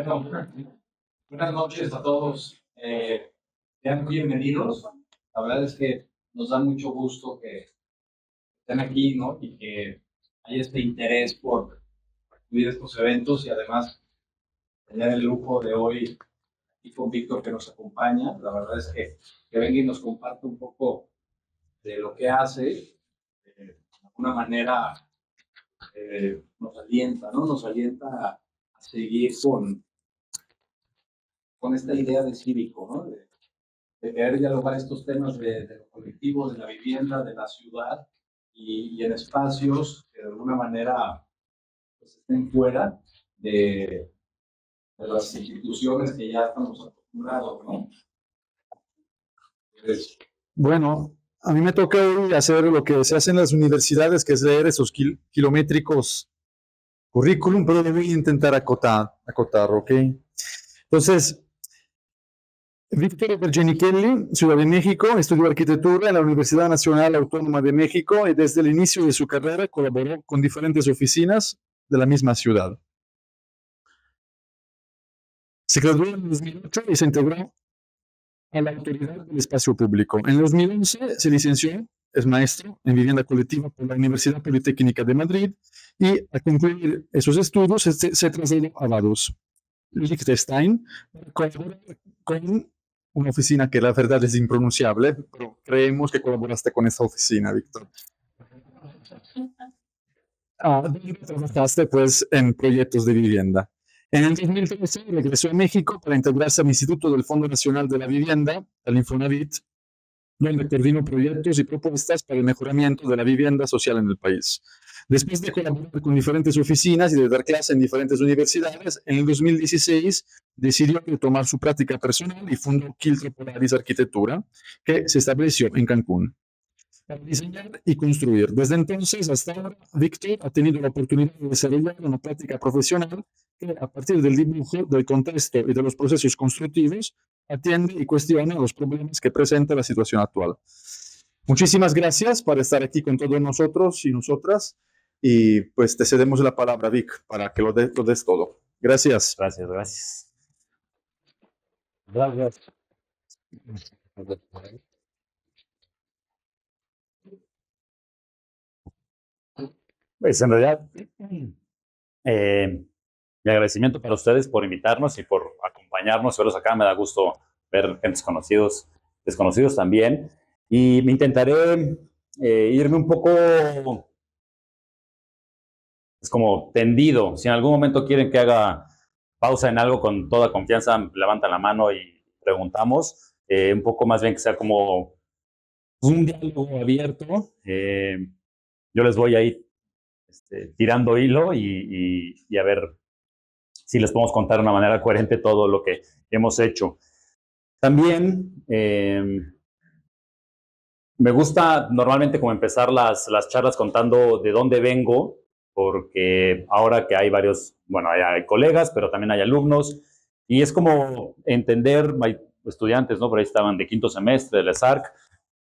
Bueno, buenas noches a todos. Sean muy bienvenidos. La verdad es que nos da mucho gusto que estén aquí, ¿no? Y que hay este interés por acudir a estos eventos y además tener el lujo de hoy y con Víctor que nos acompaña. La verdad es que venga y nos comparte un poco de lo que hace. De alguna manera nos alienta, ¿no? Nos alienta a seguir con esta idea de cívico, ¿no? De querer dialogar estos temas de lo colectivo, de la vivienda, de la ciudad y en espacios que de alguna manera pues, estén fuera de las instituciones que ya estamos acostumbrados, ¿no? Entonces, bueno, a mí me toca hoy hacer lo que se hace en las universidades, que es leer esos kilométricos currículum, pero lo voy a intentar acotar, ¿ok? Entonces, Víctor Bergenichelli, Ciudad de México, estudió arquitectura en la Universidad Nacional Autónoma de México y desde el inicio de su carrera colaboró con diferentes oficinas de la misma ciudad. Se graduó en 2008 y se integró a la Autoridad del Espacio Público. En 2011 se licenció, es maestro en vivienda colectiva por la Universidad Politécnica de Madrid y a concluir esos estudios se trasladó a Vaduz, Liechtenstein, para colaborar con una oficina que la verdad es impronunciable, pero creemos que colaboraste con esa oficina, Víctor. ¿Dónde trabajaste? Pues en proyectos de vivienda. En el 2013 regresó a México para integrarse al Instituto del Fondo Nacional de la Vivienda, al Infonavit, donde coordinó proyectos y propuestas para el mejoramiento de la vivienda social en el país. Después de colaborar con diferentes oficinas y de dar clase en diferentes universidades, en el 2016 decidió retomar su práctica personal y fundó Quiltro Polaris Arquitectura, que se estableció en Cancún para diseñar y construir. Desde entonces hasta ahora, Víctor ha tenido la oportunidad de desarrollar una práctica profesional que, a partir del dibujo, del contexto y de los procesos constructivos, atiende y cuestiona los problemas que presenta la situación actual. Muchísimas gracias por estar aquí con todos nosotros y nosotras. Y pues te cedemos la palabra, Vic, para que lo des todo. Gracias. Gracias. Gracias. Pues en realidad, mi agradecimiento para ustedes por invitarnos y por acompañarnos, verlos acá. Me da gusto ver gentes desconocidos también. Y me intentaré irme un poco, es como tendido. Si en algún momento quieren que haga pausa en algo, con toda confianza, levantan la mano y preguntamos. Un poco más bien que sea como un diálogo abierto. Yo les voy a ir tirando hilo y a ver si les podemos contar de una manera coherente todo lo que hemos hecho. También me gusta normalmente como empezar las charlas contando de dónde vengo, porque ahora que hay varios, bueno, hay colegas, pero también hay alumnos, y es como entender, hay estudiantes, ¿no? Por ahí estaban de quinto semestre del ESARC,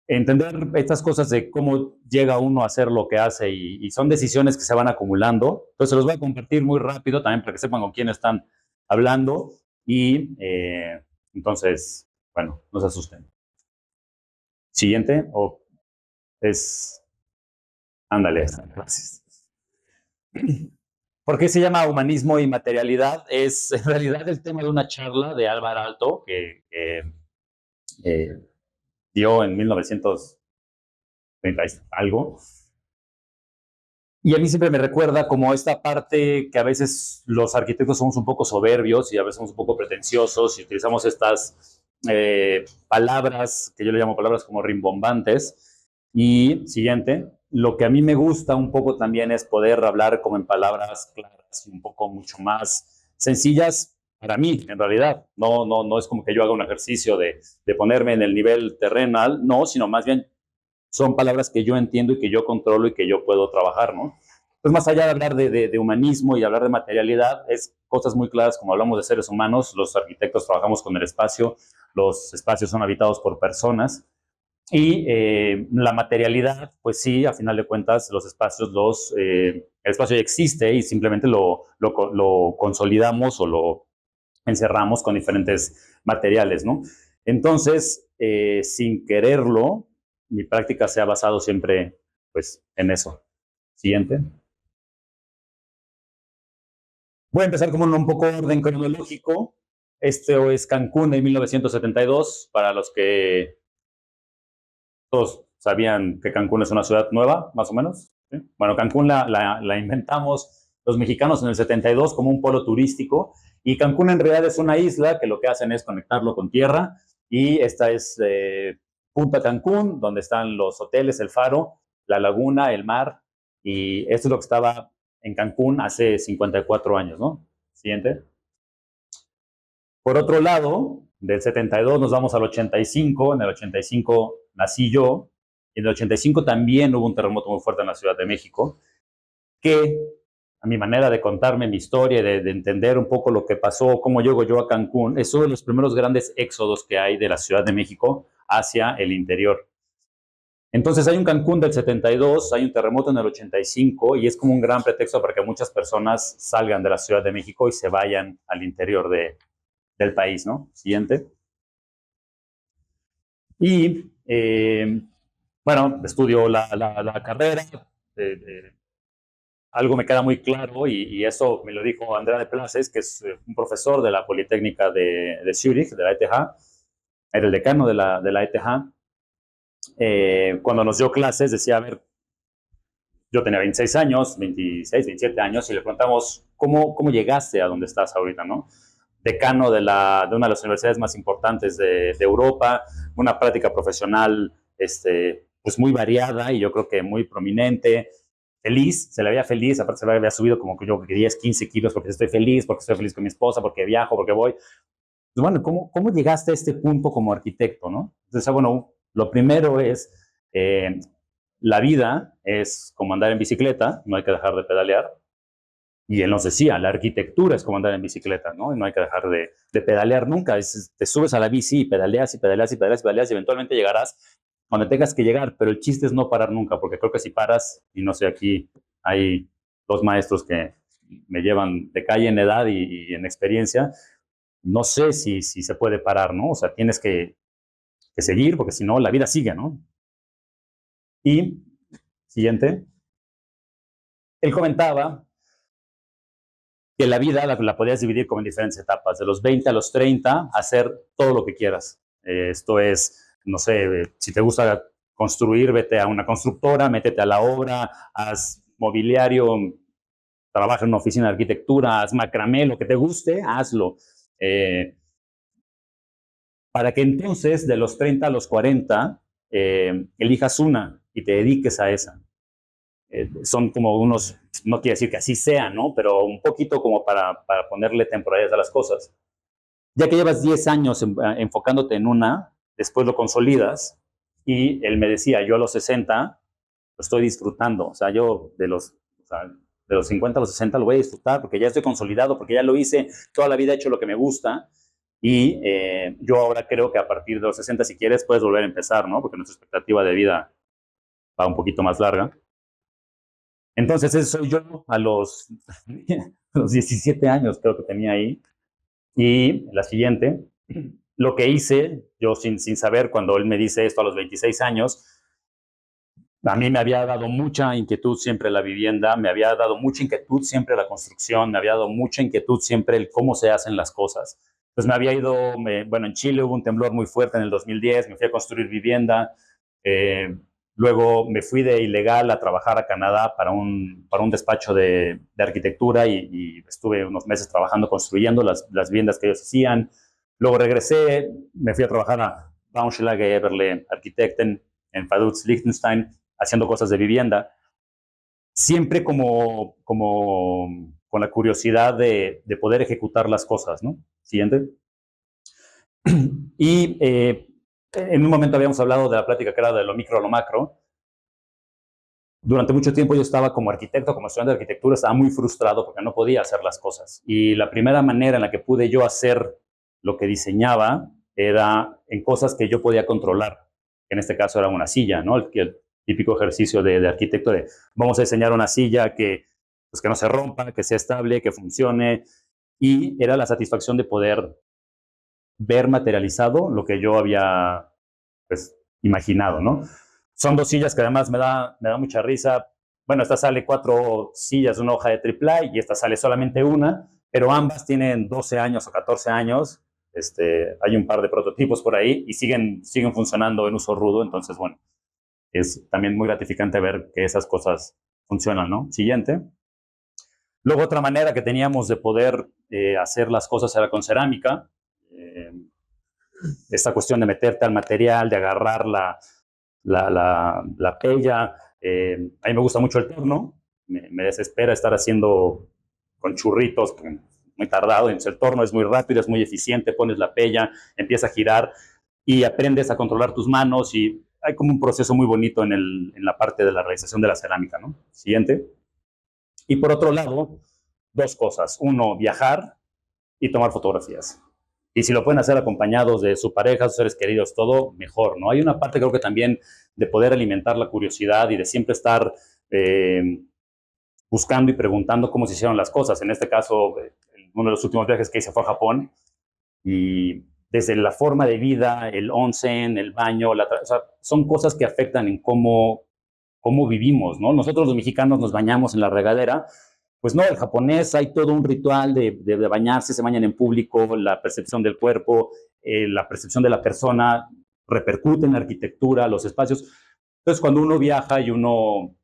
entender estas cosas de cómo llega uno a hacer lo que hace y son decisiones que se van acumulando. Entonces se los voy a compartir muy rápido también para que sepan con quién están hablando y entonces, bueno, no se asusten. Siguiente, ándale, gracias. ¿Por qué se llama humanismo y materialidad? Es en realidad el tema de una charla de Álvaro Aalto que dio en 1930 algo. Y a mí siempre me recuerda como esta parte que a veces los arquitectos somos un poco soberbios y a veces somos un poco pretenciosos y utilizamos estas palabras, que yo le llamo palabras como rimbombantes. Y siguiente, lo que a mí me gusta un poco también es poder hablar como en palabras claras y un poco mucho más sencillas para mí, en realidad. No es como que yo haga un ejercicio de ponerme en el nivel terrenal, no, sino más bien son palabras que yo entiendo y que yo controlo y que yo puedo trabajar, ¿no? Entonces, más allá de hablar de humanismo y hablar de materialidad, es cosas muy claras, como hablamos de seres humanos, los arquitectos trabajamos con el espacio, los espacios son habitados por personas, y la materialidad, pues sí, a final de cuentas, los espacios, el espacio ya existe y simplemente lo consolidamos o lo encerramos con diferentes materiales, ¿no? Entonces, sin quererlo, mi práctica se ha basado siempre, pues, en eso. Siguiente. Voy a empezar como un poco orden cronológico. Este es Cancún de 1972, para los que todos sabían que Cancún es una ciudad nueva, más o menos. ¿Sí? Bueno, Cancún la inventamos los mexicanos en el 72 como un polo turístico, y Cancún en realidad es una isla que lo que hacen es conectarlo con tierra, y esta es Punta Cancún, donde están los hoteles, el faro, la laguna, el mar, y esto es lo que estaba en Cancún hace 54 años, ¿no? Siguiente. Por otro lado, del 72 nos vamos al 85. En el 85 nací yo. Y en el 85 también hubo un terremoto muy fuerte en la Ciudad de México, que a mi manera de contarme mi historia, de entender un poco lo que pasó, cómo llego yo a Cancún, es uno de los primeros grandes éxodos que hay de la Ciudad de México hacia el interior. Entonces hay un Cancún del 72, hay un terremoto en el 85, y es como un gran pretexto para que muchas personas salgan de la Ciudad de México y se vayan al interior del país, ¿no? Siguiente. Y, bueno, estudio la carrera. Algo me queda muy claro, y eso me lo dijo Andrea de Places, que es un profesor de la Politécnica de Zurich, de la ETH, era el decano de la ETH. Cuando nos dio clases decía, a ver, yo tenía 26 años, 26, 27 años, y le preguntamos, ¿cómo llegaste a donde estás ahorita, no? Decano de una de las universidades más importantes de Europa, una práctica profesional pues muy variada, y yo creo que muy prominente, feliz, se le veía feliz, aparte se le había subido como que yo 10, 15 kilos, porque estoy feliz con mi esposa, porque viajo, porque voy. Pues bueno, ¿cómo llegaste a este punto como arquitecto, no? Entonces, bueno, lo primero es, la vida es como andar en bicicleta, no hay que dejar de pedalear. Y él nos decía, la arquitectura es como andar en bicicleta, ¿no? Y no hay que dejar de pedalear nunca. Te subes a la bici y pedaleas y pedaleas y pedaleas y pedaleas, y eventualmente llegarás donde tengas que llegar, pero el chiste es no parar nunca, porque creo que si paras, y no sé, aquí hay dos maestros que me llevan de calle en edad y en experiencia, no sé si se puede parar, ¿no? O sea, tienes que seguir, porque si no, la vida sigue, ¿no? Y, siguiente, él comentaba que la vida la podías dividir como en diferentes etapas, de los 20 a los 30, hacer todo lo que quieras. Esto es, no sé, si te gusta construir, vete a una constructora, métete a la obra, haz mobiliario, trabaja en una oficina de arquitectura, haz macramé, lo que te guste, hazlo. Para que entonces, de los 30 a los 40, elijas una y te dediques a esa. Son como unos, no quiere decir que así sea, ¿no? Pero un poquito como para ponerle temporalidades a las cosas. Ya que llevas 10 años enfocándote en una, después lo consolidas, y él me decía, yo a los 60 lo estoy disfrutando. O sea, yo de los 50 a los 60 lo voy a disfrutar porque ya estoy consolidado, porque ya lo hice, toda la vida he hecho lo que me gusta, y yo ahora creo que a partir de los 60, si quieres, puedes volver a empezar, ¿no? Porque nuestra expectativa de vida va un poquito más larga. Entonces, ese soy yo a los 17 años, creo que tenía ahí. Y la siguiente, lo que hice, yo sin saber, cuando él me dice esto a los 26 años, a mí me había dado mucha inquietud siempre la vivienda, me había dado mucha inquietud siempre la construcción, me había dado mucha inquietud siempre el cómo se hacen las cosas. Pues me había ido, bueno, en Chile hubo un temblor muy fuerte en el 2010, me fui a construir vivienda, luego me fui de ilegal a trabajar a Canadá para un despacho de arquitectura, y estuve unos meses trabajando, construyendo las viviendas que ellos hacían. Luego regresé, me fui a trabajar a Braunschweig Eberle Architekten en Vaduz, Liechtenstein, haciendo cosas de vivienda. Siempre como con la curiosidad de poder ejecutar las cosas, ¿no? Siguiente. Y en un momento habíamos hablado de la plática que era de lo micro a lo macro. Durante mucho tiempo yo estaba como arquitecto, como estudiante de arquitectura, estaba muy frustrado porque no podía hacer las cosas. Y la primera manera en la que pude yo hacer lo que diseñaba era en cosas que yo podía controlar. En este caso era una silla, ¿no? El típico ejercicio de arquitecto vamos a diseñar una silla que no se rompa, que sea estable, que funcione. y era la satisfacción de poder ver materializado lo que yo había pues, imaginado, ¿no? Son 2 sillas que además me da mucha risa. Bueno, esta sale 4 sillas de una hoja de AAA y esta sale solamente una, pero ambas tienen 12 años o 14 años. Hay un par de prototipos por ahí y siguen funcionando en uso rudo, entonces, bueno, es también muy gratificante ver que esas cosas funcionan, ¿no? Siguiente. Luego, otra manera que teníamos de poder hacer las cosas era con cerámica. Esta cuestión de meterte al material, de agarrar la pella. A mí me gusta mucho el torno. Me desespera estar haciendo con churritos, muy tardado. Entonces, el torno es muy rápido, es muy eficiente. Pones la pella, empieza a girar y aprendes a controlar tus manos y hay como un proceso muy bonito en la parte de la realización de la cerámica, ¿no? Siguiente. Y por otro lado, 2 cosas. Uno, viajar y tomar fotografías. Y si lo pueden hacer acompañados de su pareja, sus seres queridos, todo mejor, ¿no? Hay una parte creo que también de poder alimentar la curiosidad y de siempre estar buscando y preguntando cómo se hicieron las cosas. En este caso, uno de los últimos viajes que hice fue a Japón y desde la forma de vida, el onsen, el baño, o sea, son cosas que afectan en cómo vivimos, ¿no? Nosotros los mexicanos nos bañamos en la regadera, pues no, el japonés hay todo un ritual de bañarse, se bañan en público, la percepción del cuerpo, la percepción de la persona repercute en la arquitectura, los espacios. Entonces, cuando uno viaja y uno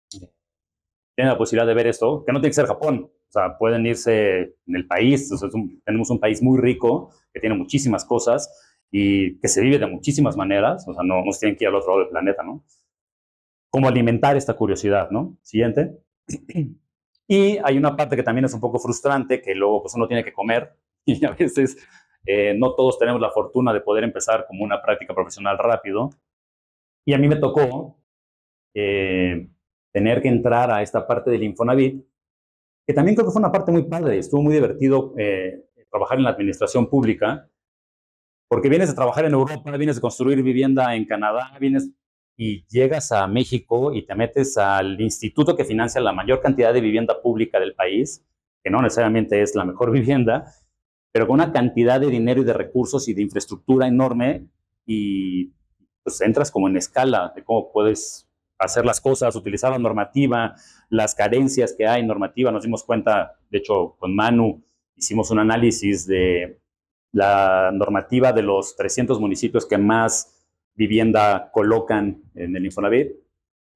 tiene la posibilidad de ver esto, que no tiene que ser Japón, o sea, pueden irse en el país, o sea, tenemos un país muy rico, que tiene muchísimas cosas y que se vive de muchísimas maneras, o sea, no se tienen que ir al otro lado del planeta, ¿no? Cómo alimentar esta curiosidad, ¿no? Siguiente. Y hay una parte que también es un poco frustrante, que luego pues uno tiene que comer y a veces no todos tenemos la fortuna de poder empezar como una práctica profesional rápido. Y a mí me tocó tener que entrar a esta parte del Infonavit, que también creo que fue una parte muy padre, estuvo muy divertido trabajar en la administración pública, porque vienes de trabajar en Europa, vienes de construir vivienda en Canadá, y llegas a México y te metes al instituto que financia la mayor cantidad de vivienda pública del país, que no necesariamente es la mejor vivienda, pero con una cantidad de dinero y de recursos y de infraestructura enorme, y pues entras como en escala de cómo puedes hacer las cosas, utilizar la normativa, las carencias que hay en normativa. Nos dimos cuenta, de hecho, con Manu hicimos un análisis de la normativa de los 300 municipios que más vivienda colocan en el Infonavit,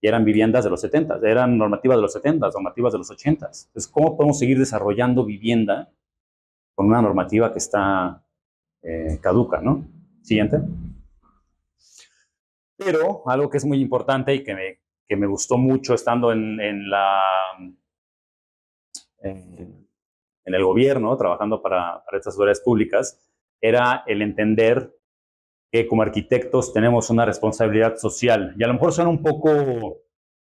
y eran viviendas de los 70, eran normativas de los 70, normativas de los 80. Entonces, ¿cómo podemos seguir desarrollando vivienda con una normativa que está caduca, ¿no? Siguiente. Pero algo que es muy importante y que me gustó mucho estando en el gobierno, trabajando para estas autoridades públicas, era el entender que como arquitectos tenemos una responsabilidad social. Y a lo mejor suena un poco,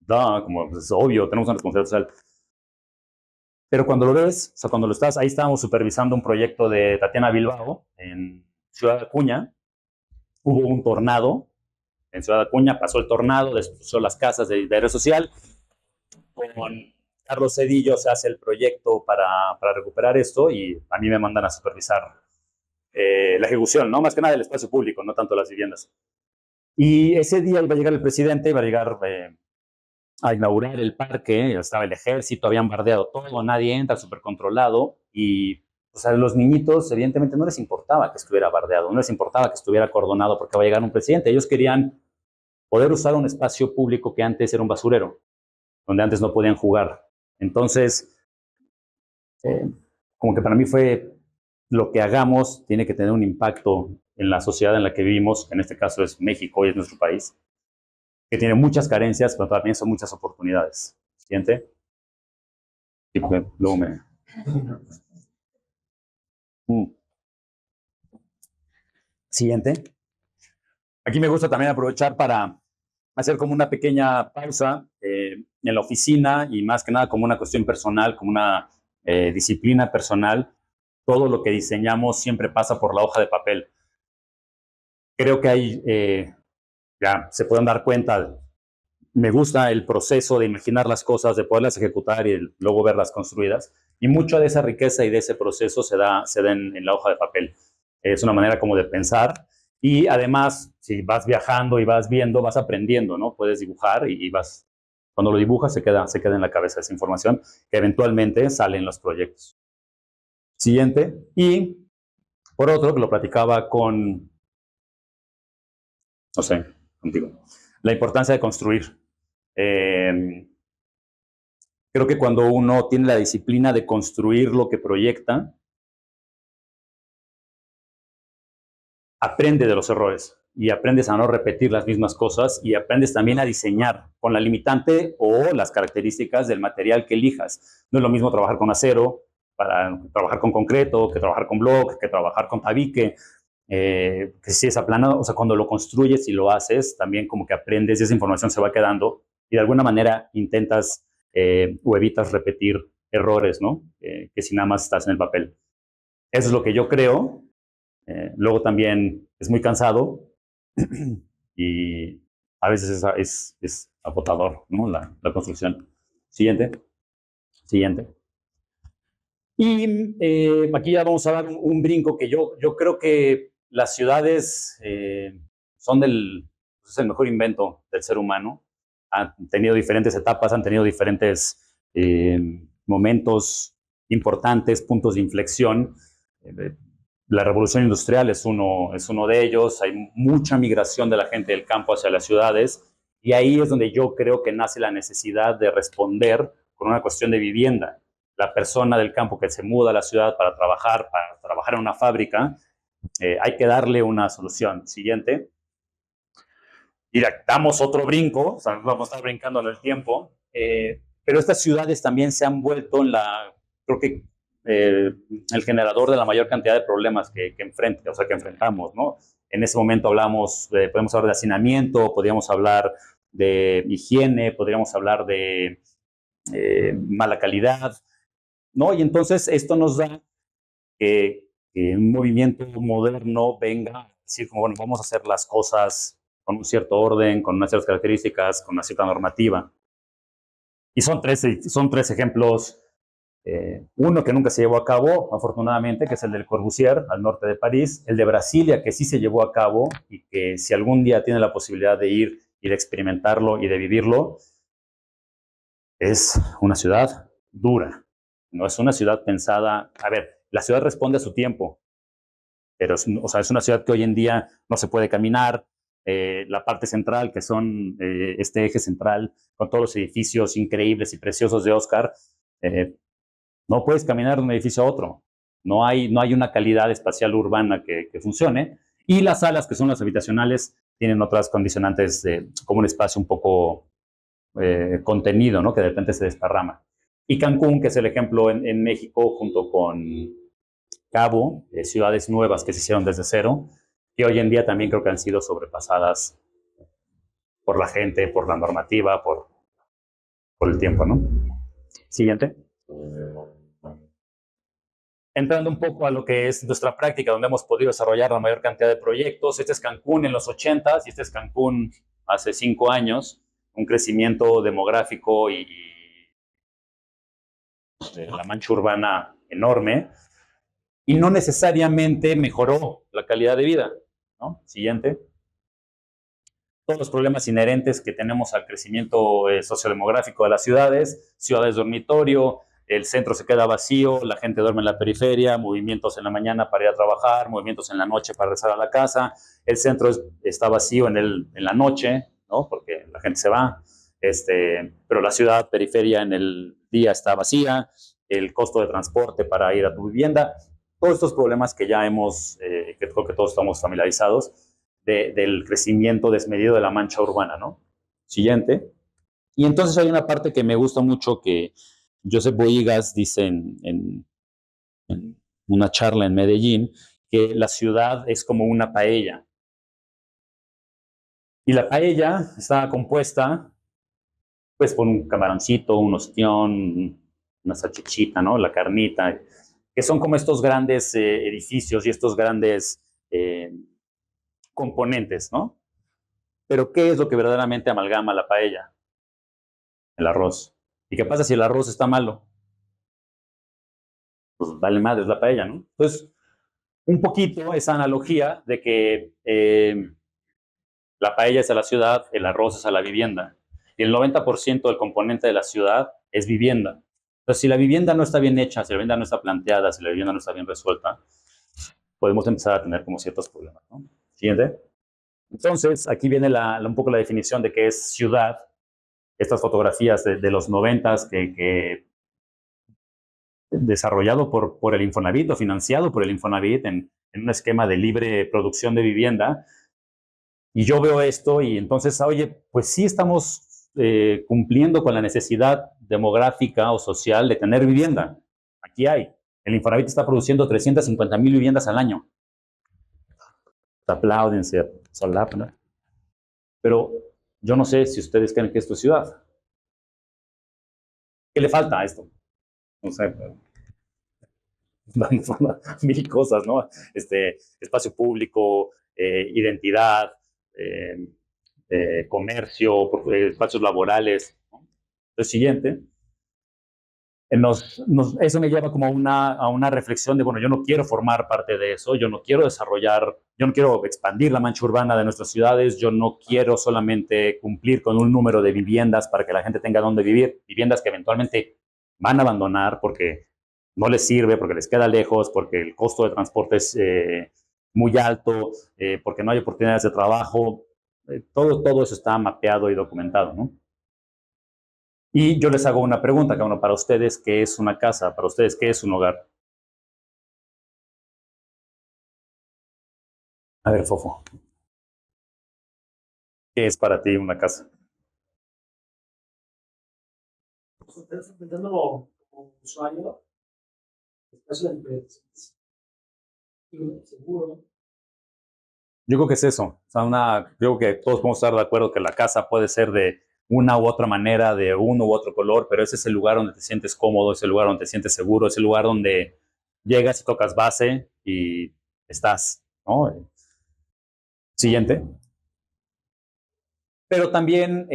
como es obvio, tenemos una responsabilidad social. Pero cuando lo ves, o sea, cuando lo estás, ahí estábamos supervisando un proyecto de Tatiana Bilbao en Ciudad Acuña. Hubo un tornado en Ciudad Acuña, pasó el tornado, destruyó las casas de área social. Con Carlos Cedillo se hace el proyecto para recuperar esto y a mí me mandan a supervisar la ejecución, ¿no? Más que nada del espacio público, no tanto las viviendas. Y ese día iba a llegar el presidente, iba a llegar a inaugurar el parque, estaba el ejército, habían bardeado todo, nadie entra, súper controlado, y pues, a los niñitos evidentemente no les importaba que estuviera bardeado, no les importaba que estuviera acordonado porque va a llegar un presidente. Ellos querían poder usar un espacio público que antes era un basurero, donde antes no podían jugar. Entonces, como que para mí fue, lo que hagamos tiene que tener un impacto en la sociedad en la que vivimos, en este caso es México y es nuestro país, que tiene muchas carencias, pero también son muchas oportunidades. Siguiente. Sí, luego me... Siguiente. Aquí me gusta también aprovechar para hacer como una pequeña pausa en la oficina y más que nada como una cuestión personal, como una disciplina personal. Todo lo que diseñamos siempre pasa por la hoja de papel. Creo que hay, ya se pueden dar cuenta, me gusta el proceso de imaginar las cosas, de poderlas ejecutar y luego verlas construidas. Y mucha de esa riqueza y de ese proceso se da en la hoja de papel. Es una manera como de pensar. Y además, si vas viajando y vas viendo, vas aprendiendo, ¿no? Puedes dibujar y vas, cuando lo dibujas se queda en la cabeza esa información que eventualmente sale en los proyectos. Siguiente. Y por otro, que lo platicaba con, no sé, contigo, la importancia de construir. Creo que cuando uno tiene la disciplina de construir lo que proyecta, aprende de los errores y aprendes a no repetir las mismas cosas y aprendes también a diseñar con la limitante o las características del material que elijas. No es lo mismo trabajar con acero, para trabajar con concreto, que trabajar con block, que trabajar con tabique, que si es aplanado, o sea, cuando lo construyes y lo haces, también como que aprendes y esa información se va quedando y de alguna manera intentas o evitas repetir errores, ¿no? Que si nada más estás en el papel. Eso es lo que yo creo. Luego también es muy cansado y a veces es agotador, ¿no? La construcción. Siguiente. Siguiente. Y aquí ya vamos a dar un brinco que yo creo que las ciudades son es el mejor invento del ser humano. Han tenido diferentes etapas, han tenido diferentes momentos importantes, puntos de inflexión. La revolución industrial es uno de ellos. Hay mucha migración de la gente del campo hacia las ciudades y ahí es donde yo creo que nace la necesidad de responder con una cuestión de vivienda. La persona del campo que se muda a la ciudad para trabajar en una fábrica, hay que darle una solución. Siguiente. Y damos otro brinco, o sea, vamos a estar brincando en el tiempo, pero estas ciudades también se han vuelto creo que el generador de la mayor cantidad de problemas que enfrentamos, ¿no? En ese momento podemos hablar de hacinamiento, podríamos hablar de higiene, podríamos hablar de mala calidad, ¿no? Y entonces esto nos da que un movimiento moderno venga a decir, como, bueno, vamos a hacer las cosas con un cierto orden, con unas ciertas características, con una cierta normativa. Y son tres ejemplos. Uno que nunca se llevó a cabo, afortunadamente, que es el del Corbusier, al norte de París. El de Brasilia, que sí se llevó a cabo y que si algún día tiene la posibilidad de ir y de experimentarlo y de vivirlo, es una ciudad dura. No es una ciudad pensada. A ver, la ciudad responde a su tiempo, pero es una ciudad que hoy en día no se puede caminar. La parte central, que son este eje central, con todos los edificios increíbles y preciosos de Oscar, no puedes caminar de un edificio a otro. No hay una calidad espacial urbana que funcione. Y las salas, que son las habitacionales, tienen otras condicionantes como un espacio un poco contenido, ¿no? Que de repente se desparrama. Y Cancún, que es el ejemplo en México, junto con Cabo, ciudades nuevas que se hicieron desde cero, que hoy en día también creo que han sido sobrepasadas por la gente, por la normativa, por el tiempo, ¿no? Siguiente. Entrando un poco a lo que es nuestra práctica, donde hemos podido desarrollar la mayor cantidad de proyectos. Este es Cancún en los 80s y este es Cancún hace 5 años. Un crecimiento demográfico y la mancha urbana enorme. Y no necesariamente mejoró la calidad de vida, ¿no? Siguiente. Todos los problemas inherentes que tenemos al crecimiento sociodemográfico de las ciudades dormitorio, el centro se queda vacío, la gente duerme en la periferia, movimientos en la mañana para ir a trabajar, movimientos en la noche para regresar a la casa, el centro está vacío en la noche, ¿no? Porque la gente se va, pero la ciudad periferia en el día está vacía, el costo de transporte para ir a tu vivienda, todos estos problemas que ya que creo que todos estamos familiarizados, del crecimiento desmedido de la mancha urbana, ¿no? Siguiente. Y entonces hay una parte que me gusta mucho que Josep Boigas dice en una charla en Medellín, que la ciudad es como una paella. Y la paella está compuesta pues por un camaroncito, un ostión, una salchichita, ¿no? La carnita, que son como estos grandes edificios y estos grandes componentes, ¿no? Pero ¿qué es lo que verdaderamente amalgama la paella? El arroz. ¿Y qué pasa si el arroz está malo? pues vale madre, es la paella, ¿no? Entonces, un poquito esa analogía de que la paella es a la ciudad, el arroz es a la vivienda. Y el 90% del componente de la ciudad es vivienda. Entonces, si la vivienda no está bien hecha, si la vivienda no está planteada, si la vivienda no está bien resuelta, podemos empezar a tener como ciertos problemas, ¿no? Siguiente. Entonces, aquí viene un poco la definición de qué es ciudad. Estas fotografías de los 90s que desarrollado por el Infonavit o financiado por el Infonavit en un esquema de libre producción de vivienda. Y yo veo esto y entonces, oye, pues sí estamos cumpliendo con la necesidad demográfica o social de tener vivienda. Aquí hay. El Infonavit está produciendo 350,000 viviendas al año. Se aplauden, se solapan, ¿no? Pero yo no sé si ustedes creen que esto es ciudad. ¿Qué le falta a esto? No sé, mil cosas, ¿no? Espacio público, identidad, comercio, espacios laborales, ¿no? Lo siguiente, eso me lleva como a una reflexión de, bueno, yo no quiero formar parte de eso, yo no quiero desarrollar, yo no quiero expandir la mancha urbana de nuestras ciudades, yo no quiero solamente cumplir con un número de viviendas para que la gente tenga dónde vivir, viviendas que eventualmente van a abandonar porque no les sirve, porque les queda lejos, porque el costo de transporte es muy alto, porque no hay oportunidades de trabajo. Todo eso está mapeado y documentado, ¿no? Y yo les hago una pregunta, cada uno, para ustedes, ¿qué es una casa? Para ustedes, ¿qué es un hogar? A ver, Fofo, ¿qué es para ti una casa? Estás enfrentándolo como usuario, espacio de seguro. Yo creo que es eso. O sea, yo creo que todos podemos estar de acuerdo que la casa puede ser de una u otra manera, de uno u otro color, pero ese es el lugar donde te sientes cómodo, es el lugar donde te sientes seguro, es el lugar donde llegas y tocas base y estás, ¿no? Siguiente. Pero también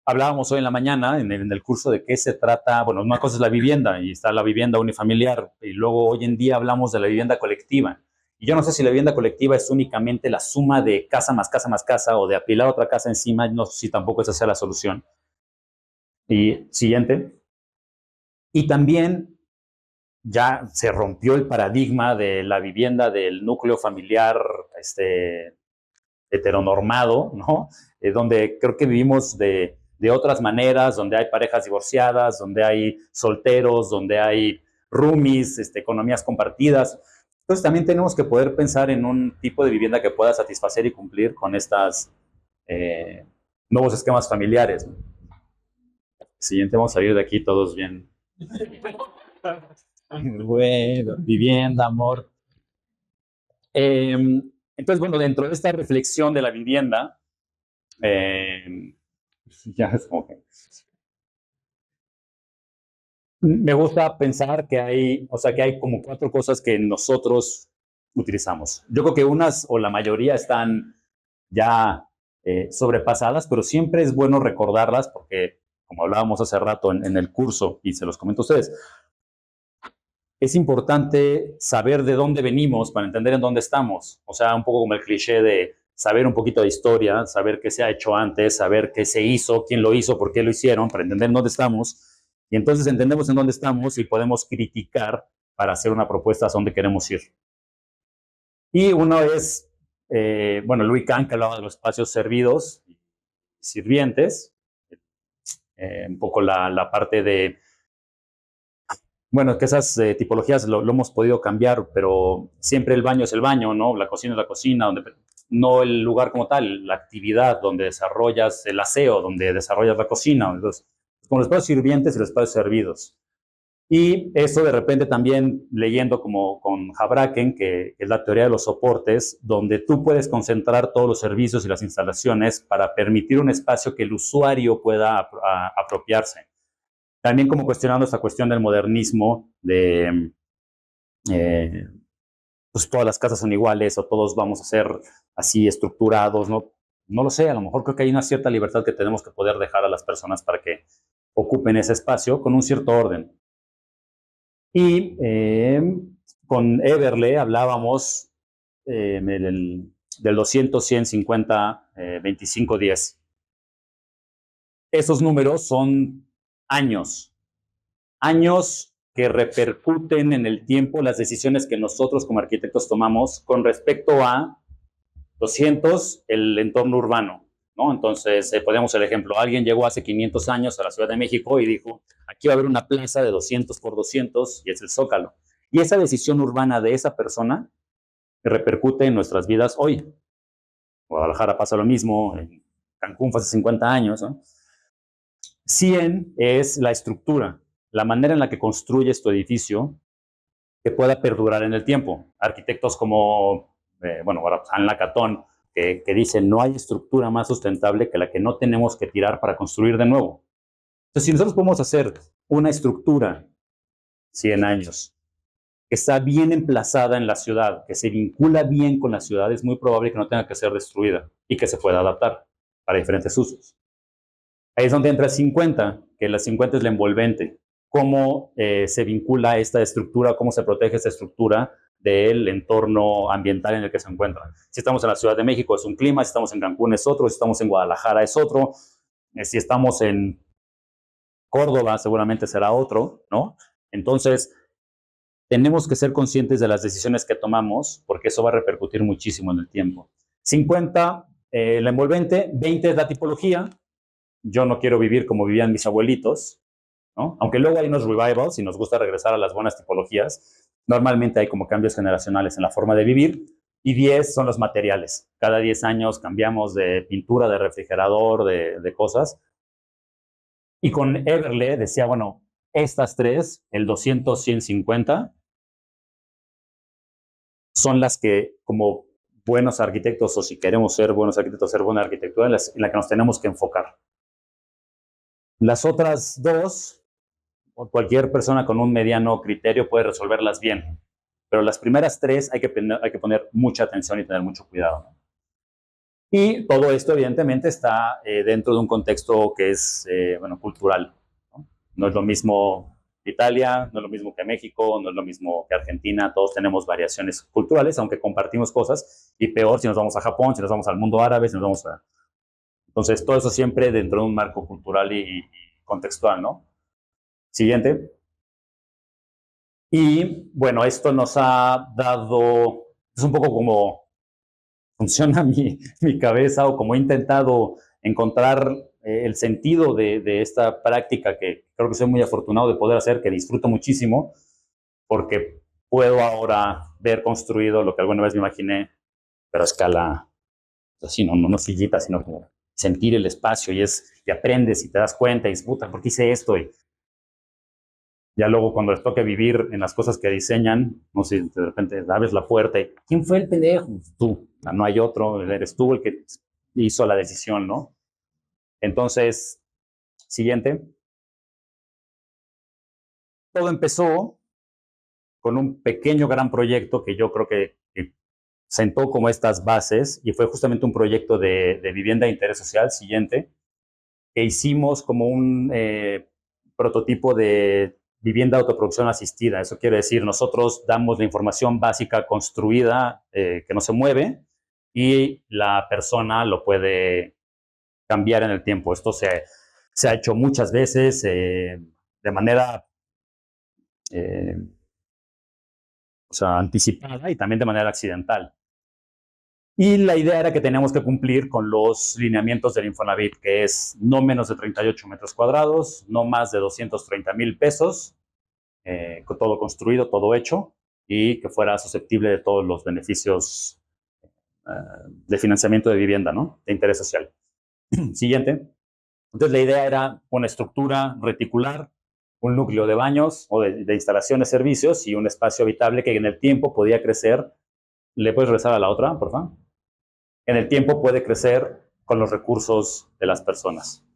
hablábamos hoy en la mañana en el curso de qué se trata. Bueno, una cosa es la vivienda y está la vivienda unifamiliar y luego hoy en día hablamos de la vivienda colectiva. Y yo no sé si la vivienda colectiva es únicamente la suma de casa más casa más casa o de apilar otra casa encima, no sé si tampoco esa sea la solución. Y siguiente. Y también ya se rompió el paradigma de la vivienda del núcleo familiar heteronormado, ¿no? Donde creo que vivimos de otras maneras, donde hay parejas divorciadas, donde hay solteros, donde hay roomies, economías compartidas. Entonces también tenemos que poder pensar en un tipo de vivienda que pueda satisfacer y cumplir con estos nuevos esquemas familiares. Siguiente, vamos a salir de aquí todos bien. Bueno, vivienda, amor. Entonces, bueno, dentro de esta reflexión de la vivienda, ya es como que me gusta pensar que hay como 4 cosas que nosotros utilizamos. Yo creo que unas o la mayoría están ya sobrepasadas, pero siempre es bueno recordarlas porque, como hablábamos hace rato en el curso, y se los comento a ustedes, es importante saber de dónde venimos para entender en dónde estamos. O sea, un poco como el cliché de saber un poquito de historia, saber qué se ha hecho antes, saber qué se hizo, quién lo hizo, por qué lo hicieron, para entender en dónde estamos. Y entonces entendemos en dónde estamos y podemos criticar para hacer una propuesta hacia dónde queremos ir. Y uno es, bueno, Louis Kahn, que hablaba de los espacios servidos y sirvientes, un poco la parte de, bueno, que esas tipologías lo hemos podido cambiar, pero siempre el baño es el baño, ¿no? La cocina es la cocina, no el lugar como tal, la actividad donde desarrollas el aseo, donde desarrollas la cocina. Entonces, con los espacios sirvientes y los espacios servidos. Y eso de repente también leyendo como con Habraken, que es la teoría de los soportes, donde tú puedes concentrar todos los servicios y las instalaciones para permitir un espacio que el usuario pueda apropiarse. También como cuestionando esta cuestión del modernismo, de pues todas las casas son iguales o todos vamos a ser así estructurados, ¿no? No lo sé, a lo mejor creo que hay una cierta libertad que tenemos que poder dejar a las personas para que ocupen ese espacio con un cierto orden. Y con Everle hablábamos del 200, 100, 50, 25, 10. Esos números son años que repercuten en el tiempo las decisiones que nosotros como arquitectos tomamos con respecto a 200, el entorno urbano, ¿no? Entonces, ponemos el ejemplo, alguien llegó hace 500 años a la Ciudad de México y dijo, aquí va a haber una plaza de 200 por 200 y es el Zócalo. Y esa decisión urbana de esa persona repercute en nuestras vidas hoy. En Guadalajara pasa lo mismo, en Cancún fue hace 50 años, ¿no? 100 es la estructura, la manera en la que construyes tu edificio que pueda perdurar en el tiempo. Arquitectos como, Jean Lacaton, que dicen no hay estructura más sustentable que la que no tenemos que tirar para construir de nuevo. Entonces, si nosotros podemos hacer una estructura 100 años, que está bien emplazada en la ciudad, que se vincula bien con la ciudad, es muy probable que no tenga que ser destruida y que se pueda adaptar para diferentes usos. Ahí es donde entra el 50, que la 50 es la envolvente. Cómo se vincula esta estructura, cómo se protege esta estructura del entorno ambiental en el que se encuentra. Si estamos en la Ciudad de México es un clima, si estamos en Cancún es otro, si estamos en Guadalajara es otro, si estamos en Córdoba seguramente será otro, ¿no? Entonces, tenemos que ser conscientes de las decisiones que tomamos porque eso va a repercutir muchísimo en el tiempo. 50, la envolvente, 20 es la tipología. Yo no quiero vivir como vivían mis abuelitos, ¿no? Aunque luego hay unos revivals y nos gusta regresar a las buenas tipologías, normalmente hay como cambios generacionales en la forma de vivir. Y 10 son los materiales. Cada 10 años cambiamos de pintura, de refrigerador, de cosas. Y con Everle decía, bueno, estas tres, el 200, 150, son las que como buenos arquitectos, o si queremos ser buenos arquitectos, ser buena arquitectura, en la que nos tenemos que enfocar. Las otras dos, cualquier persona con un mediano criterio puede resolverlas bien, pero las primeras tres hay que poner mucha atención y tener mucho cuidado, ¿no? Y todo esto evidentemente está dentro de un contexto que es cultural, ¿no? No es lo mismo Italia, no es lo mismo que México, no es lo mismo que Argentina, todos tenemos variaciones culturales, aunque compartimos cosas, y peor si nos vamos a Japón, si nos vamos al mundo árabe, si nos vamos a... Entonces, todo eso siempre dentro de un marco cultural y contextual, ¿no? Siguiente. Y bueno, esto nos ha dado, es un poco como funciona mi cabeza o como he intentado encontrar el sentido de esta práctica que creo que soy muy afortunado de poder hacer, que disfruto muchísimo, porque puedo ahora ver construido lo que alguna vez me imaginé, pero a escala, así, no sillita, sino como sentir el espacio y aprendes y te das cuenta y dices, puta, ¿por qué hice esto? Y ya luego cuando les toque vivir en las cosas que diseñan, no sé, de repente abres la puerta y ¿quién fue el pendejo? Tú, no hay otro, eres tú el que hizo la decisión, ¿no? Entonces, siguiente. Todo empezó con un pequeño gran proyecto que yo creo que sentó como estas bases y fue justamente un proyecto de vivienda de interés social, siguiente, que hicimos como un prototipo de vivienda de autoproducción asistida. Eso quiere decir, nosotros damos la información básica construida que no se mueve y la persona lo puede cambiar en el tiempo. Esto se ha hecho muchas veces de manera anticipada y también de manera accidental. Y la idea era que teníamos que cumplir con los lineamientos del Infonavit, que es no menos de 38 metros cuadrados, no más de 230,000 pesos, con todo construido, todo hecho, y que fuera susceptible de todos los beneficios de financiamiento de vivienda, ¿no? De interés social. Siguiente. Entonces la idea era una estructura reticular, un núcleo de baños o de instalaciones, servicios y un espacio habitable que en el tiempo podía crecer. ¿Le puedes regresar a la otra, por favor? En el tiempo puede crecer con los recursos de las personas.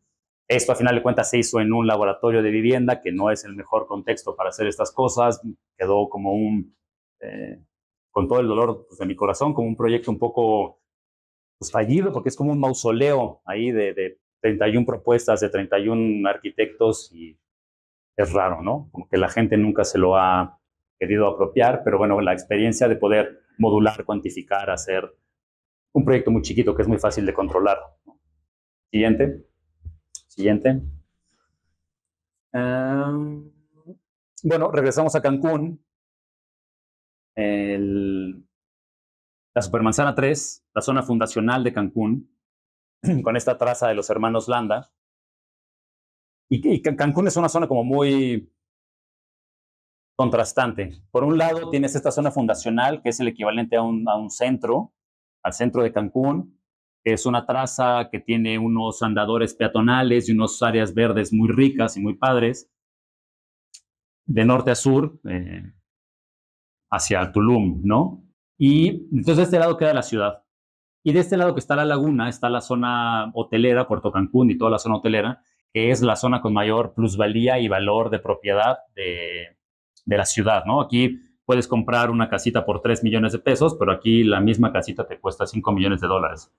Esto, a final de cuentas, se hizo en un laboratorio de vivienda, que no es el mejor contexto para hacer estas cosas. Quedó como con todo el dolor de mi corazón, como un proyecto un poco fallido, porque es como un mausoleo ahí de 31 propuestas de 31 arquitectos y es raro, ¿no? Como que la gente nunca se lo ha querido apropiar, pero bueno, la experiencia de poder modular, cuantificar, hacer un proyecto muy chiquito que es muy fácil de controlar. Siguiente. Siguiente. Bueno, regresamos a Cancún. La Supermanzana 3, la zona fundacional de Cancún, con esta traza de los hermanos Landa. Y Cancún es una zona como muy contrastante. Por un lado tienes esta zona fundacional, que es el equivalente a un centro, al centro de Cancún, que es una traza que tiene unos andadores peatonales y unas áreas verdes muy ricas y muy padres, de norte a sur, hacia Tulum, ¿no? Y entonces de este lado queda la ciudad. Y de este lado que está la laguna, está la zona hotelera, Puerto Cancún y toda la zona hotelera, que es la zona con mayor plusvalía y valor de propiedad de la ciudad, ¿no? Aquí puedes comprar una casita por 3 millones de pesos, pero aquí la misma casita te cuesta 5 millones de dólares.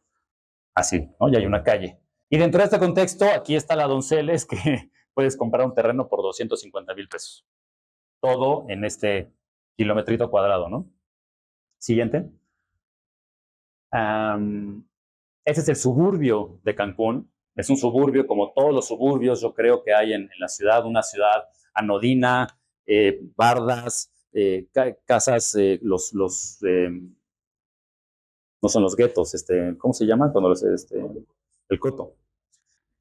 Así, ¿no? Y hay una calle. Y dentro de este contexto, aquí está la Donceles, que puedes comprar un terreno por 250,000 pesos. Todo en este kilometrito cuadrado, ¿no? Siguiente. Ese es el suburbio de Cancún. Es un suburbio como todos los suburbios, yo creo que hay en la ciudad, una ciudad anodina, bardas, casas, no son los guetos, ¿cómo se llama? Cuando el coto.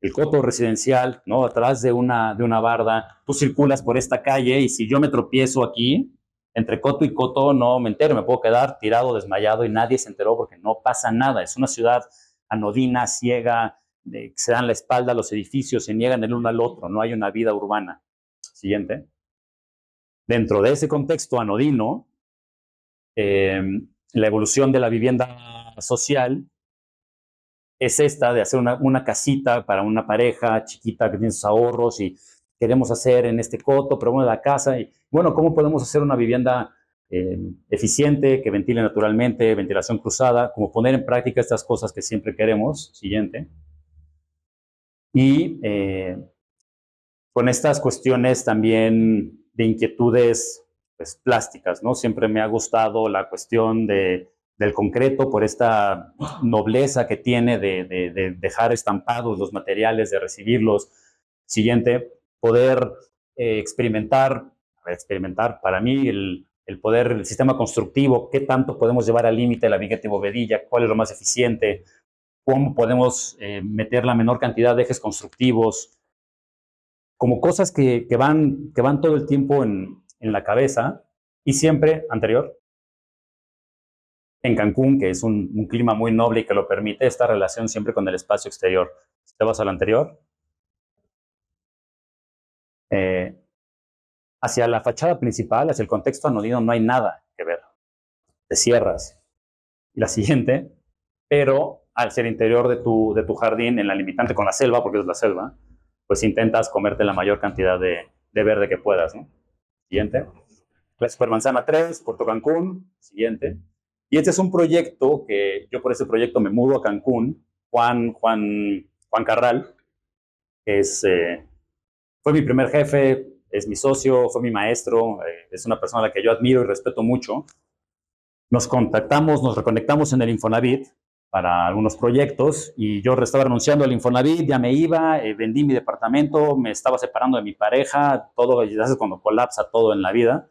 El coto residencial, ¿no? Atrás de una barda, tú circulas por esta calle y si yo me tropiezo aquí, entre coto y coto, no me entero, me puedo quedar tirado, desmayado y nadie se enteró porque no pasa nada. Es una ciudad anodina, ciega, se dan la espalda a los edificios, se niegan el uno al otro, no hay una vida urbana. Siguiente. Dentro de ese contexto anodino, la evolución de la vivienda social es esta de hacer una casita para una pareja chiquita que tiene sus ahorros y queremos hacer en este coto, pero bueno, la casa, y bueno, ¿cómo podemos hacer una vivienda eficiente, que ventile naturalmente, ventilación cruzada, como poner en práctica estas cosas que siempre queremos? Siguiente. Y con estas cuestiones también de inquietudes pues, plásticas, ¿no? Siempre me ha gustado la cuestión del concreto por esta nobleza que tiene de dejar estampados los materiales, de recibirlos. Siguiente, poder experimentar para mí el sistema constructivo, qué tanto podemos llevar al límite la viga de bovedilla, cuál es lo más eficiente, cómo podemos meter la menor cantidad de ejes constructivos, como cosas que van todo el tiempo en la cabeza. Y siempre, anterior, en Cancún, que es un clima muy noble y que lo permite, esta relación siempre con el espacio exterior. Si te vas al anterior, hacia la fachada principal, hacia el contexto anodino, no hay nada que ver. Te cierras. Y la siguiente, pero al ser interior de tu jardín, en la limitante con la selva, porque es la selva, pues intentas comerte la mayor cantidad de verde que puedas, ¿no? Siguiente. La Supermanzana 3, Puerto Cancún. Siguiente. Y este es un proyecto que yo por ese proyecto me mudo a Cancún. Juan Carral, que fue mi primer jefe, es mi socio, fue mi maestro, es una persona a la que yo admiro y respeto mucho. Nos contactamos, nos reconectamos en el Infonavit para algunos proyectos y yo estaba renunciando al Infonavit, ya me iba, vendí mi departamento, me estaba separando de mi pareja, todo, ya sabes cuando colapsa todo en la vida.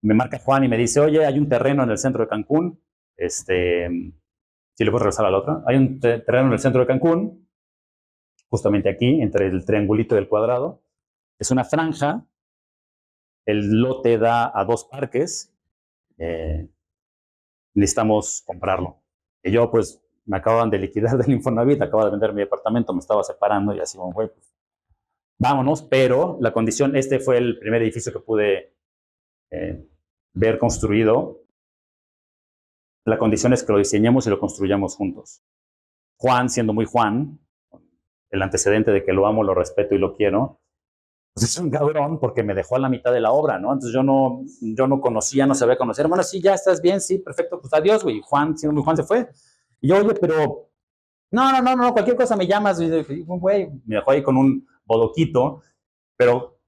Me marca Juan y me dice, oye, hay un terreno en el centro de Cancún, si le puedo regresar a la otra, hay un terreno en el centro de Cancún, justamente aquí, entre el triangulito y el cuadrado, es una franja, el lote da a 2 parques, necesitamos comprarlo. Y yo, pues, me acaban de liquidar del Infonavit, acabo de vender mi departamento, me estaba separando y así, bueno, güey, pues, vámonos, pero la condición, fue el primer edificio que pude ver construido. La condición es que lo diseñemos y lo construyamos juntos. Juan, siendo muy Juan, el antecedente de que lo amo, lo respeto y lo quiero, pues es un cabrón porque me dejó a la mitad de la obra, ¿no? Entonces yo no conocía, no sabía conocer. Bueno, sí, ya estás bien, sí, perfecto, pues adiós, güey. Juan, siendo muy Juan, se fue. Y yo, oye, pero no, cualquier cosa me llamas. Y, güey, me dejó ahí con un bodoquito, pero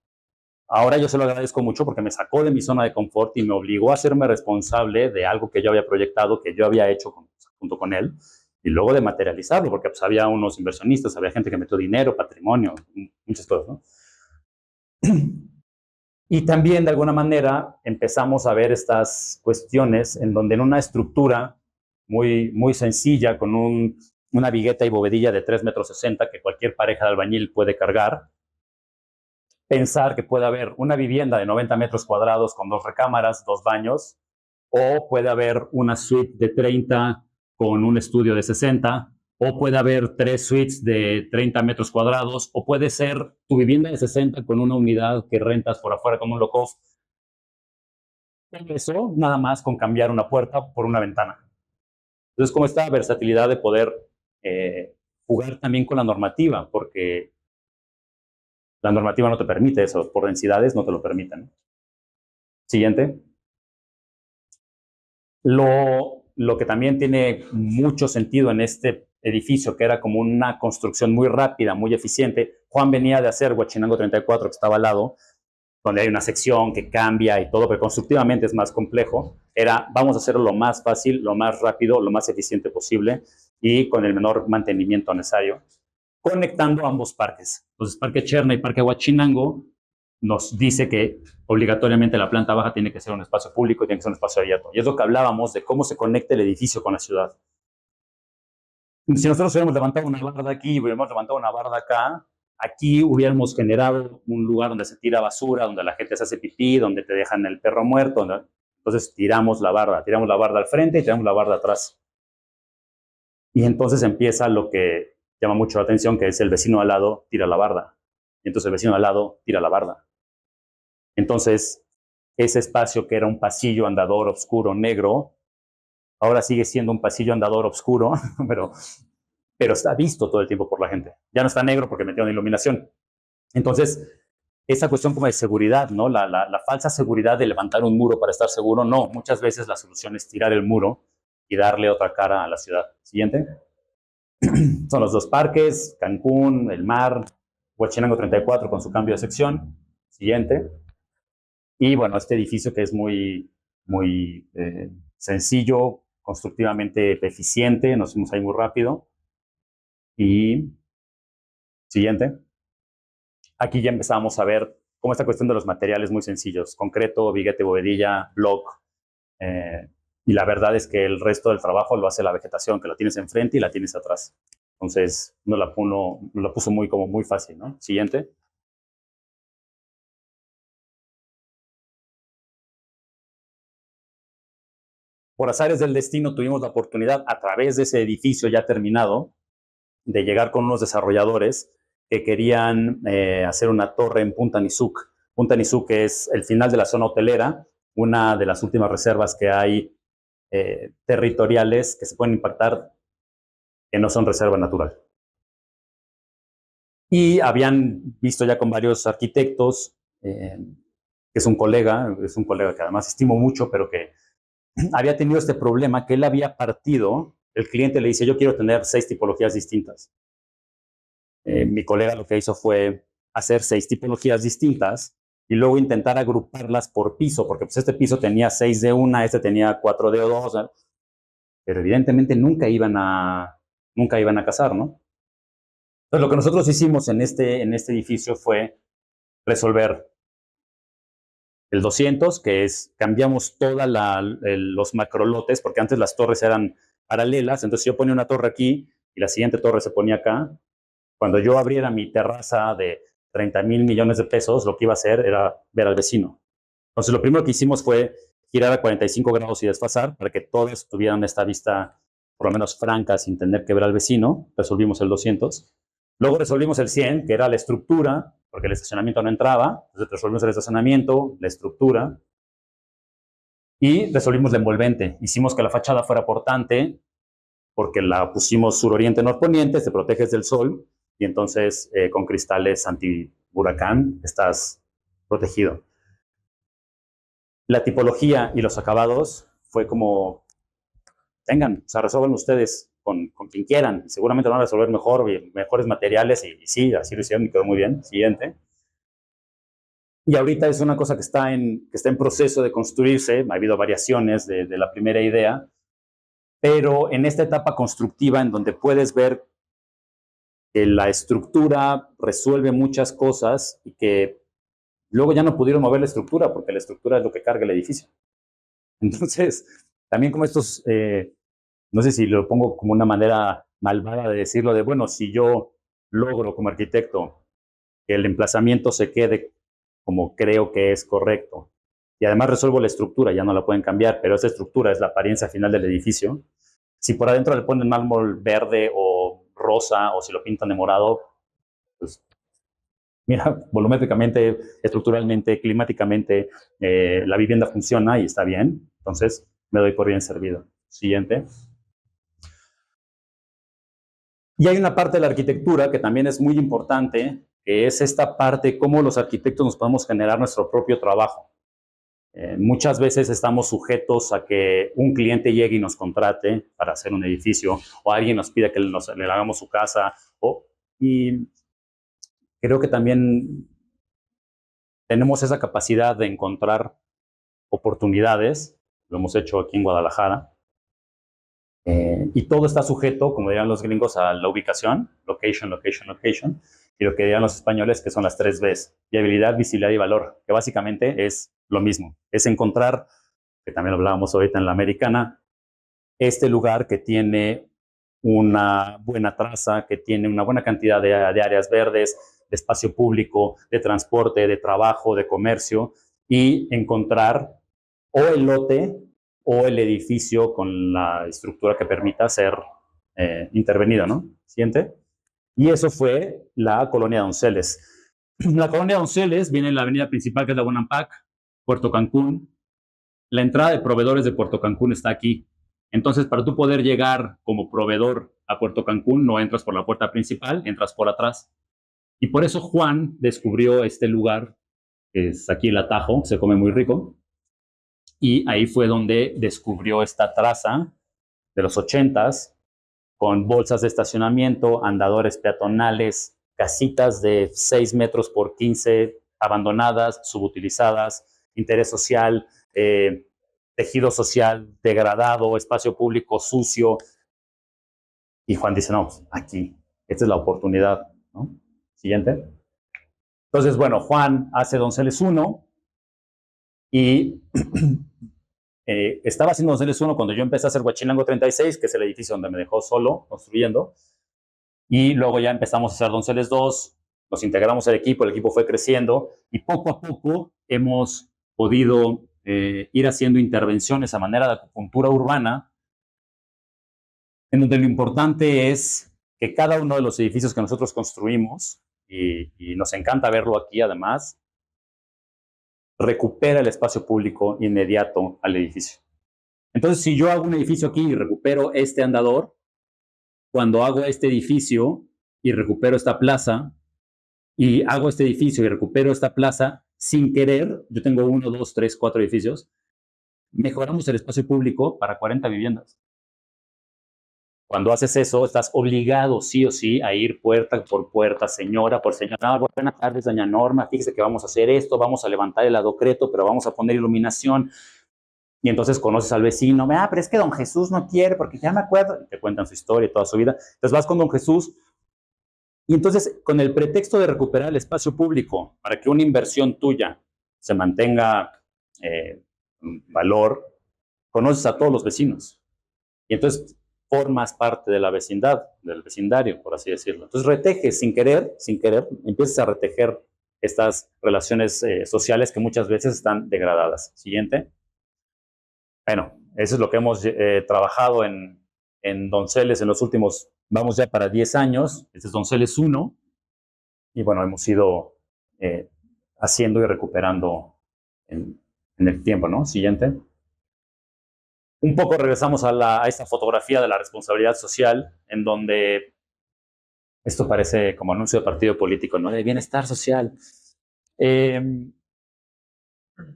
ahora yo se lo agradezco mucho porque me sacó de mi zona de confort y me obligó a hacerme responsable de algo que yo había proyectado, que yo había hecho junto con él, y luego de materializarlo, porque pues, había unos inversionistas, había gente que metió dinero, patrimonio, muchas cosas, ¿no? Y también, de alguna manera, empezamos a ver estas cuestiones en donde en una estructura muy sencilla, con una vigueta y bovedilla de 3,60 metros que cualquier pareja de albañil puede cargar, pensar que puede haber una vivienda de 90 metros cuadrados con 2 recámaras, 2 baños, o puede haber una suite de 30 con un estudio de 60, o puede haber 3 suites de 30 metros cuadrados, o puede ser tu vivienda de 60 con una unidad que rentas por afuera como un loft. Eso nada más con cambiar una puerta por una ventana. Entonces, como esta versatilidad de poder jugar también con la normativa, porque la normativa no te permite eso, por densidades no te lo permiten. Siguiente. Lo que también tiene mucho sentido en este edificio, que era como una construcción muy rápida, muy eficiente. Juan venía de hacer Huachinango 34, que estaba al lado, donde hay una sección que cambia y todo, pero constructivamente es más complejo. Era, vamos a hacerlo lo más fácil, lo más rápido, lo más eficiente posible y con el menor mantenimiento necesario, conectando ambos parques. Entonces, Parque Cherna y Parque Huachinango nos dice que obligatoriamente la planta baja tiene que ser un espacio público y tiene que ser un espacio abierto. Y es lo que hablábamos de cómo se conecta el edificio con la ciudad. Si nosotros hubiéramos levantado una barda aquí y hubiéramos levantado una barda acá, aquí hubiéramos generado un lugar donde se tira basura, donde la gente se hace pipí, donde te dejan el perro muerto. ¿No? Entonces tiramos la barda al frente y tiramos la barda atrás. Y entonces empieza lo que llama mucho la atención, que es el vecino al lado tira la barda. Y entonces el vecino al lado tira la barda. Entonces, ese espacio que era un pasillo andador oscuro negro, ahora sigue siendo un pasillo andador oscuro, pero está visto todo el tiempo por la gente. Ya no está negro porque metieron iluminación. Entonces, esa cuestión como de seguridad, ¿no? La falsa seguridad de levantar un muro para estar seguro, no. Muchas veces la solución es tirar el muro y darle otra cara a la ciudad. Siguiente. Son los 2 parques, Cancún, el mar, Huachinango 34 con su cambio de sección. Siguiente. Y bueno, este edificio que es muy sencillo, constructivamente eficiente, nos fuimos ahí muy rápido. Y siguiente. Aquí ya empezamos a ver cómo esta cuestión de los materiales muy sencillos, concreto, viguete, bovedilla, block. Y la verdad es que el resto del trabajo lo hace la vegetación, que la tienes enfrente y la tienes atrás. Entonces, nos la puso muy fácil, ¿no? Siguiente. Por azares del destino tuvimos la oportunidad, a través de ese edificio ya terminado, de llegar con unos desarrolladores que querían hacer una torre en Punta Nizuc. Punta Nizuc es el final de la zona hotelera, una de las últimas reservas que hay territoriales que se pueden impactar, que no son reserva natural. Y habían visto ya con varios arquitectos, que es un colega que además estimo mucho, pero que había tenido este problema que él había partido. El cliente le dice, yo quiero tener 6 tipologías distintas. Mi colega lo que hizo fue hacer 6 tipologías distintas y luego intentar agruparlas por piso, porque pues este piso tenía 6 de una, este tenía 4 de dos, ¿no? Pero evidentemente nunca iban a casar, ¿no? Entonces lo que nosotros hicimos en este edificio fue resolver el 200, que es, cambiamos todos los macrolotes, porque antes las torres eran paralelas, entonces yo ponía una torre aquí y la siguiente torre se ponía acá. Cuando yo abriera mi terraza de 30,000 millones de pesos, lo que iba a hacer era ver al vecino. Entonces lo primero que hicimos fue girar a 45 grados y desfasar para que todos tuvieran esta vista por lo menos franca, sin tener que ver al vecino. Resolvimos el 200. Luego resolvimos el 100, que era la estructura, porque el estacionamiento no entraba. Entonces resolvimos el estacionamiento, la estructura. Y resolvimos la envolvente. Hicimos que la fachada fuera portante, porque la pusimos suroriente-norponiente, te proteges del sol, y entonces con cristales anti-huracán estás protegido. La tipología y los acabados fue como, vengan, o sea, resuelvan ustedes con quien quieran. Seguramente van a resolver mejor, mejores materiales, y sí, así lo hicieron y quedó muy bien. Siguiente. Y ahorita es una cosa que está en proceso de construirse. Ha habido variaciones de la primera idea, pero en esta etapa constructiva en donde puedes ver que la estructura resuelve muchas cosas y que luego ya no pudieron mover la estructura porque la estructura es lo que carga el edificio. Entonces, también como estos, no sé si lo pongo como una manera malvada de decirlo, de bueno, si yo logro como arquitecto que el emplazamiento se quede como creo que es correcto y además resuelvo la estructura, ya no la pueden cambiar, pero esa estructura es la apariencia final del edificio. Si por adentro le ponen mármol verde o rosa o si lo pintan de morado, pues mira, volumétricamente, estructuralmente, climáticamente, la vivienda funciona y está bien. Entonces, me doy por bien servido. Siguiente. Y hay una parte de la arquitectura que también es muy importante, que es esta parte, cómo los arquitectos nos podemos generar nuestro propio trabajo. Muchas veces estamos sujetos a que un cliente llegue y nos contrate para hacer un edificio, o alguien nos pida que le hagamos su casa, y creo que también tenemos esa capacidad de encontrar oportunidades, lo hemos hecho aquí en Guadalajara, y todo está sujeto, como dirían los gringos, a la ubicación, location, location, location, y lo que dirían los españoles, que son las 3 Bs, viabilidad, visibilidad y valor, que básicamente es lo mismo, es encontrar, que también hablábamos ahorita en la americana, este lugar que tiene una buena traza, que tiene una buena cantidad de áreas verdes, de espacio público, de transporte, de trabajo, de comercio, y encontrar o el lote o el edificio con la estructura que permita ser intervenido, ¿no? Siguiente. Y eso fue la colonia Donceles. La colonia Donceles viene en la avenida principal, que es la Bonampak, Puerto Cancún. La entrada de proveedores de Puerto Cancún está aquí. Entonces, para tú poder llegar como proveedor a Puerto Cancún, no entras por la puerta principal, entras por atrás. Y por eso Juan descubrió este lugar, que es aquí el Atajo, se come muy rico. Y ahí fue donde descubrió esta traza de los 80s, con bolsas de estacionamiento, andadores peatonales, casitas de 6 metros por 15, abandonadas, subutilizadas, interés social, tejido social degradado, espacio público sucio. Y Juan dice, no, aquí, esta es la oportunidad, ¿no? Siguiente. Entonces, bueno, Juan hace Donceles 1 y estaba haciendo Donceles 1 cuando yo empecé a hacer Huachinango 36, que es el edificio donde me dejó solo construyendo. Y luego ya empezamos a hacer Donceles 2, nos integramos al equipo, el equipo fue creciendo y poco a poco hemos podido ir haciendo intervenciones a manera de acupuntura urbana, en donde lo importante es que cada uno de los edificios que nosotros construimos, y nos encanta verlo aquí además, recupera el espacio público inmediato al edificio. Entonces, si yo hago un edificio aquí y recupero este andador, cuando hago este edificio y recupero esta plaza, y hago este edificio y recupero esta plaza, sin querer, yo tengo 1, 2, 3, 4 edificios, mejoramos el espacio público para 40 viviendas. Cuando haces eso, estás obligado sí o sí a ir puerta por puerta, señora por señora. Buenas tardes, doña Norma, fíjese que vamos a hacer esto, vamos a levantar el adocreto, pero vamos a poner iluminación. Y entonces conoces al vecino, pero es que don Jesús no quiere, porque ya me acuerdo, y te cuentan su historia y toda su vida. Entonces vas con don Jesús, y entonces con el pretexto de recuperar el espacio público, para que una inversión tuya se mantenga valor, conoces a todos los vecinos. Y entonces formas parte de la vecindad, del vecindario, por así decirlo. Entonces retejes sin querer, empiezas a retejer estas relaciones sociales que muchas veces están degradadas. Siguiente. Bueno, eso es lo que hemos trabajado en Donceles en los últimos, vamos ya para 10 años. Este es Donceles 1. Y bueno, hemos ido haciendo y recuperando en el tiempo, ¿no? Siguiente. Un poco regresamos a esta fotografía de la responsabilidad social, en donde esto parece como anuncio de partido político, ¿no? De bienestar social.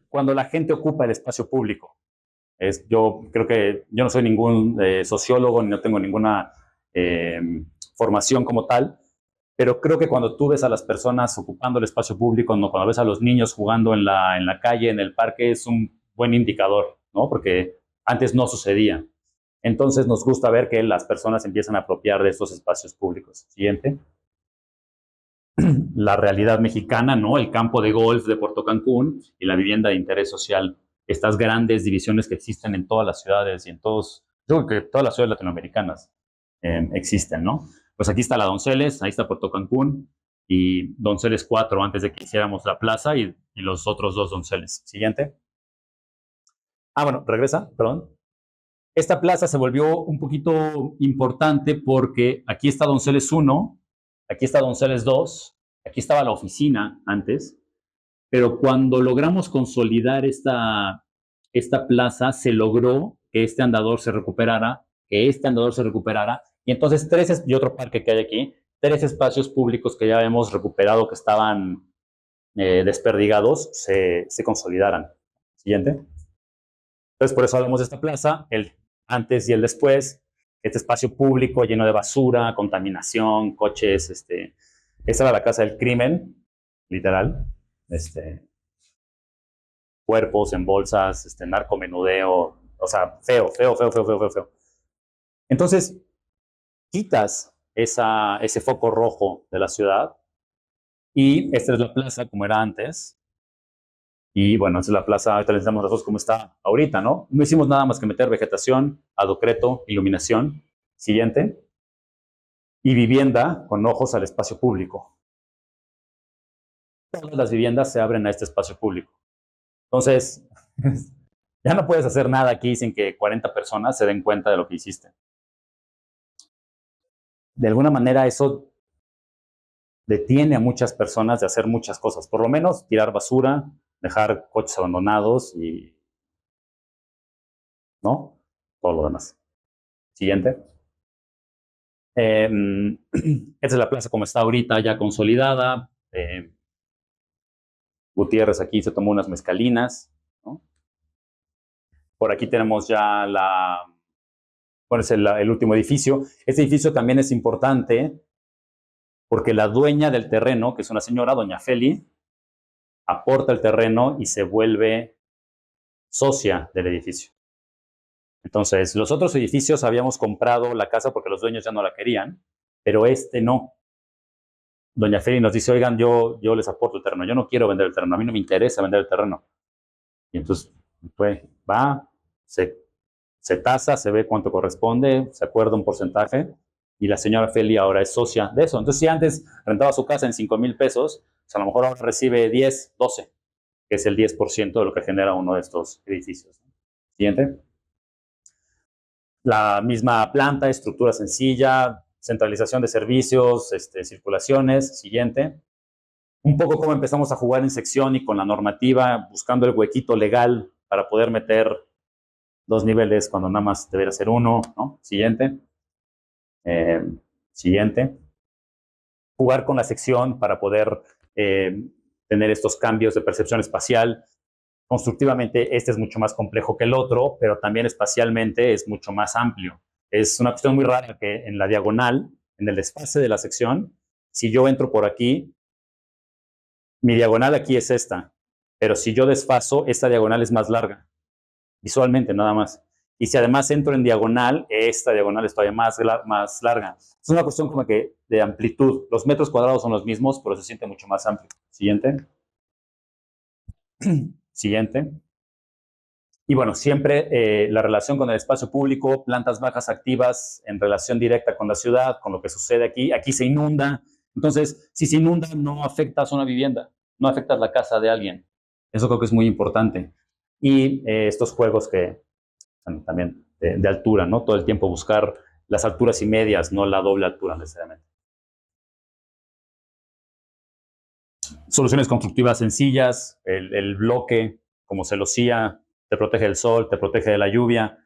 Cuando la gente ocupa el espacio público, yo creo que yo no soy ningún sociólogo, ni no tengo ninguna formación como tal, pero creo que cuando tú ves a las personas ocupando el espacio público, cuando ves a los niños jugando en la calle, en el parque, es un buen indicador, ¿no? Porque antes no sucedía. Entonces nos gusta ver que las personas empiezan a apropiar de estos espacios públicos. Siguiente. La realidad mexicana, ¿no? El campo de golf de Puerto Cancún y la vivienda de interés social. Estas grandes divisiones que existen en todas las ciudades y en todos, yo creo que todas las ciudades latinoamericanas existen, ¿no? Pues aquí está la Donceles, ahí está Puerto Cancún y Donceles 4 antes de que hiciéramos la plaza y los otros dos Donceles. Siguiente. Bueno, regresa, perdón. Esta plaza se volvió un poquito importante porque aquí está Donceles 1, aquí está Donceles 2, aquí estaba la oficina antes, pero cuando logramos consolidar esta plaza, se logró que este andador se recuperara, y entonces y otro parque que hay aquí, 3 espacios públicos que ya hemos recuperado, que estaban desperdigados, se consolidaran. Siguiente. Entonces, por eso hablamos de esta plaza, el antes y el después, este espacio público lleno de basura, contaminación, coches, esa era la casa del crimen, literal, cuerpos en bolsas, narcomenudeo, o sea, feo. Entonces, quitas ese foco rojo de la ciudad y esta es la plaza como era antes. Y bueno, esa es la plaza, ahorita les damos nosotros cómo está ahorita, ¿no? No hicimos nada más que meter vegetación, aducreto, iluminación. Siguiente. Y vivienda con ojos al espacio público. Todas las viviendas se abren a este espacio público. Entonces, ya no puedes hacer nada aquí sin que 40 personas se den cuenta de lo que hiciste. De alguna manera eso detiene a muchas personas de hacer muchas cosas. Por lo menos tirar basura, dejar coches abandonados y, ¿no? Todo lo demás. Siguiente. Esta es la plaza como está ahorita, ya consolidada. Gutiérrez aquí se tomó unas mezcalinas, ¿no? Por aquí tenemos ya bueno, es el último edificio. Este edificio también es importante porque la dueña del terreno, que es una señora, doña Feli, aporta el terreno y se vuelve socia del edificio. Entonces, los otros edificios habíamos comprado la casa porque los dueños ya no la querían, pero este no. Doña Feli nos dice, oigan, yo les aporto el terreno, yo no quiero vender el terreno, a mí no me interesa vender el terreno. Y entonces, pues, va, se tasa, se ve cuánto corresponde, se acuerda un porcentaje, y la señora Feli ahora es socia de eso. Entonces, si antes rentaba su casa en 5,000 pesos, pues a lo mejor ahora recibe 10, 12, que es el 10% de lo que genera uno de estos edificios. Siguiente. La misma planta, estructura sencilla, centralización de servicios, circulaciones. Siguiente. Un poco cómo empezamos a jugar en sección y con la normativa, buscando el huequito legal para poder meter 2 niveles cuando nada más debería ser 1, ¿no? Siguiente. Siguiente. Jugar con la sección para poder tener estos cambios de percepción espacial. Constructivamente, este es mucho más complejo que el otro, pero también espacialmente es mucho más amplio. Es una cuestión muy rara que en la diagonal, en el desfase de la sección, si yo entro por aquí, mi diagonal aquí es esta, pero si yo desfaso, esta diagonal es más larga, visualmente nada más. Y si además entro en diagonal, esta diagonal es todavía más larga. Es una cuestión como que de amplitud. Los metros cuadrados son los mismos, pero se siente mucho más amplio. Siguiente. Siguiente. Y bueno, siempre la relación con el espacio público, plantas bajas activas en relación directa con la ciudad, con lo que sucede aquí. Aquí se inunda. Entonces, si se inunda, no afectas a una vivienda, no afectas la casa de alguien. Eso creo que es muy importante. Y estos juegos que también de altura, ¿no? Todo el tiempo buscar las alturas y medias, no la doble altura necesariamente. Soluciones constructivas sencillas, el bloque como celosía, te protege del sol, te protege de la lluvia,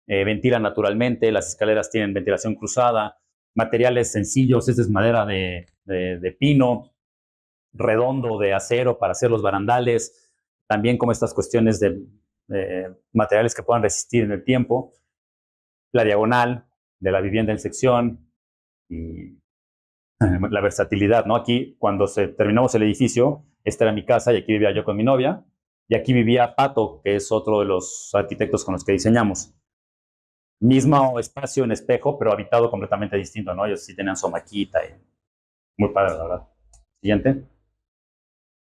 ventila naturalmente, las escaleras tienen ventilación cruzada, materiales sencillos, esta es madera de pino, redondo de acero para hacer los barandales, también como estas cuestiones de materiales que puedan resistir en el tiempo, la diagonal de la vivienda en sección y la versatilidad, ¿no? Aquí, cuando terminamos el edificio, esta era mi casa y aquí vivía yo con mi novia, y aquí vivía Pato, que es otro de los arquitectos con los que diseñamos. Mismo espacio en espejo, pero habitado completamente distinto, ¿no? Ellos sí tenían su maquita y muy padre, la verdad. Siguiente.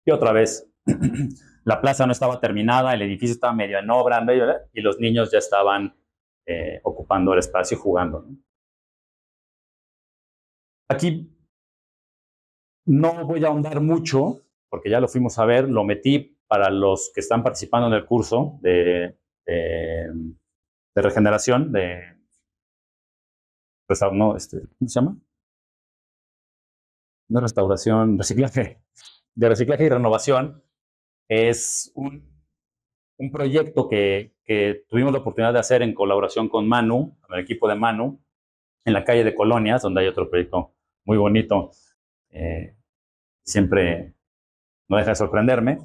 Y otra vez, la plaza no estaba terminada, el edificio estaba medio en obra, y los niños ya estaban ocupando el espacio y jugando, ¿no? Aquí no voy a ahondar mucho, porque ya lo fuimos a ver, lo metí para los que están participando en el curso de regeneración, no, ¿cómo se llama? No restauración, reciclaje, de reciclaje y renovación. Es un proyecto que tuvimos la oportunidad de hacer en colaboración con Manu, con el equipo de Manu, en la calle de Colonias, donde hay otro proyecto muy bonito. Siempre no deja de sorprenderme,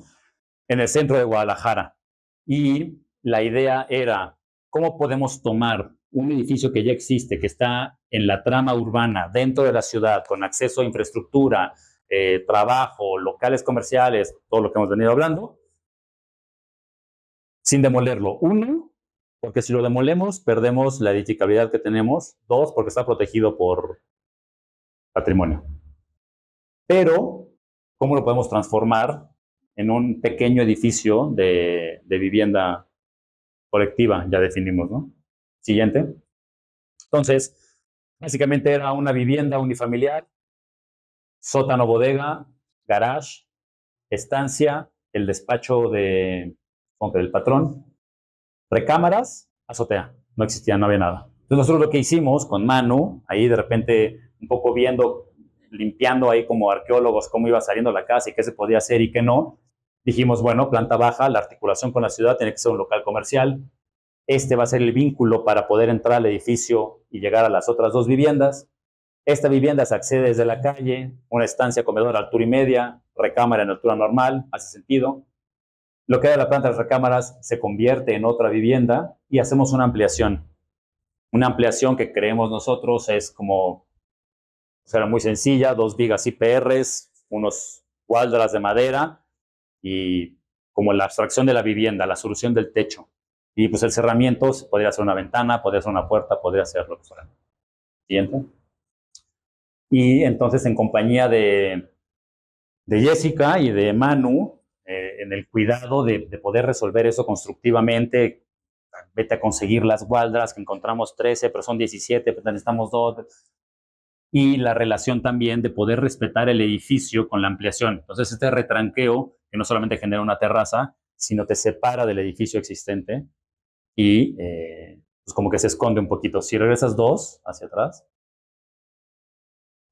en el centro de Guadalajara. Y la idea era, ¿cómo podemos tomar un edificio que ya existe, que está en la trama urbana, dentro de la ciudad, con acceso a infraestructura, trabajo, locales comerciales, todo lo que hemos venido hablando, sin demolerlo? Uno, porque si lo demolemos, perdemos la edificabilidad que tenemos. Dos, porque está protegido por patrimonio. Pero, ¿cómo lo podemos transformar en un pequeño edificio de vivienda colectiva? Ya definimos, ¿no? Siguiente. Entonces, básicamente era una vivienda unifamiliar, sótano, bodega, garage, estancia, el despacho del patrón, recámaras, azotea. No existía, no había nada. Entonces nosotros lo que hicimos con Manu, ahí de repente un poco viendo, limpiando ahí como arqueólogos cómo iba saliendo la casa y qué se podía hacer y qué no, dijimos, bueno, planta baja, la articulación con la ciudad tiene que ser un local comercial. Este va a ser el vínculo para poder entrar al edificio y llegar a las otras dos viviendas. Esta vivienda se accede desde la calle, una estancia comedor a altura y media, recámara en altura normal, hace sentido. Lo que era la planta de las recámaras se convierte en otra vivienda y hacemos una ampliación. Una ampliación que creemos nosotros es como, será muy sencilla, 2 vigas IPRs, unos cuadras de madera y como la abstracción de la vivienda, la solución del techo. Y pues el cerramiento podría ser una ventana, podría ser una puerta, podría ser lo que fuera. Siguiente. Y entonces en compañía de Jessica y de Manu, en el cuidado de poder resolver eso constructivamente, vete a conseguir las gualdras, que encontramos 13, pero son 17, pero necesitamos 2. Y la relación también de poder respetar el edificio con la ampliación. Entonces este retranqueo, que no solamente genera una terraza, sino te separa del edificio existente y pues como que se esconde un poquito. Si regresas 2 hacia atrás,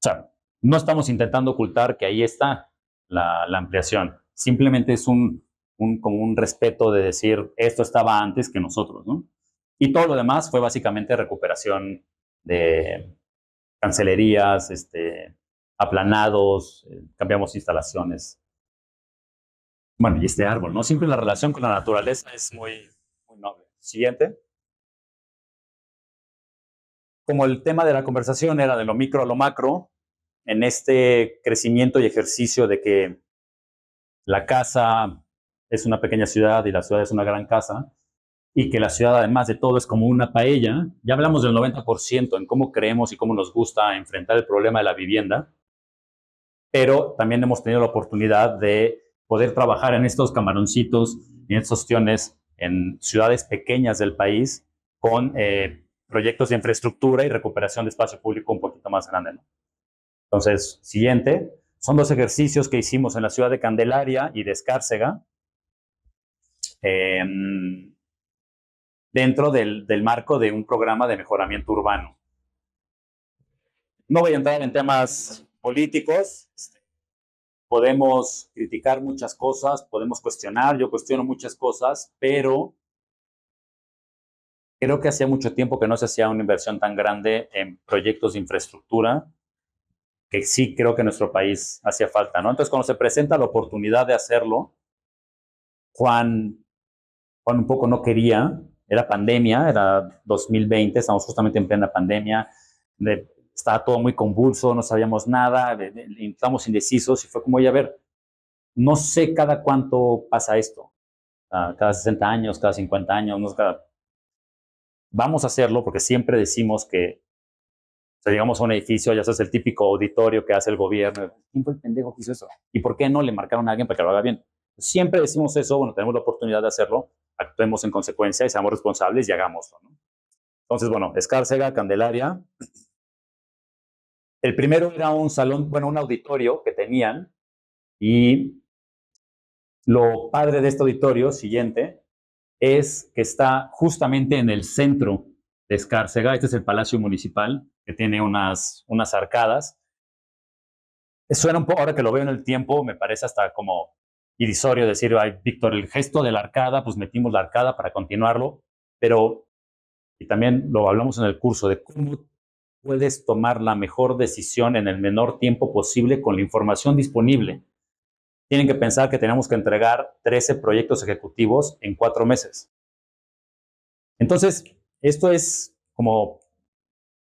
o sea, no estamos intentando ocultar que ahí está la ampliación. Simplemente es como un respeto de decir, esto estaba antes que nosotros, ¿no? Y todo lo demás fue básicamente recuperación de cancelerías, aplanados, cambiamos instalaciones. Bueno, y este árbol, ¿no? Siempre la relación con la naturaleza es muy, muy noble. Siguiente. Como el tema de la conversación era de lo micro a lo macro, en este crecimiento y ejercicio de que la casa es una pequeña ciudad y la ciudad es una gran casa, y que la ciudad, además de todo, es como una paella, ya hablamos del 90% en cómo creemos y cómo nos gusta enfrentar el problema de la vivienda, pero también hemos tenido la oportunidad de poder trabajar en estos camaroncitos y en estos ostiones en ciudades pequeñas del país con proyectos de infraestructura y recuperación de espacio público un poquito más grande, ¿no? Entonces, siguiente, son 2 ejercicios que hicimos en la ciudad de Candelaria y de Escárcega, dentro del marco de un programa de mejoramiento urbano. No voy a entrar en temas políticos, podemos criticar muchas cosas, podemos cuestionar, yo cuestiono muchas cosas, pero creo que hacía mucho tiempo que no se hacía una inversión tan grande en proyectos de infraestructura, que sí creo que nuestro país hacía falta, ¿no? Entonces, cuando se presenta la oportunidad de hacerlo, Juan un poco no quería, era pandemia, era 2020, estamos justamente en plena pandemia, estaba todo muy convulso, no sabíamos nada, estábamos indecisos y fue como, oye, a ver, no sé cada cuánto pasa esto, cada 60 años, cada 50 años, no sé, vamos a hacerlo porque siempre decimos que, o sea, llegamos a un edificio, ya sabes, el típico auditorio que hace el gobierno, ¿quién fue el pendejo que hizo eso? ¿Y por qué no le marcaron a alguien para que lo haga bien? Siempre decimos eso, bueno, tenemos la oportunidad de hacerlo, actuemos en consecuencia y seamos responsables y hagámoslo, ¿no? Entonces, bueno, Escárcega, Candelaria. El primero era un salón, bueno, un auditorio que tenían, y lo padre de este auditorio siguiente es que está justamente en el centro de Escárcega. Este es el Palacio Municipal, que tiene unas arcadas. Suena un poco, ahora que lo veo en el tiempo, me parece hasta como irrisorio decir, ay, Víctor, el gesto de la arcada, pues metimos la arcada para continuarlo, pero, y también lo hablamos en el curso, de cómo puedes tomar la mejor decisión en el menor tiempo posible con la información disponible. Tienen que pensar que tenemos que entregar 13 proyectos ejecutivos en 4 meses. Entonces, esto es como,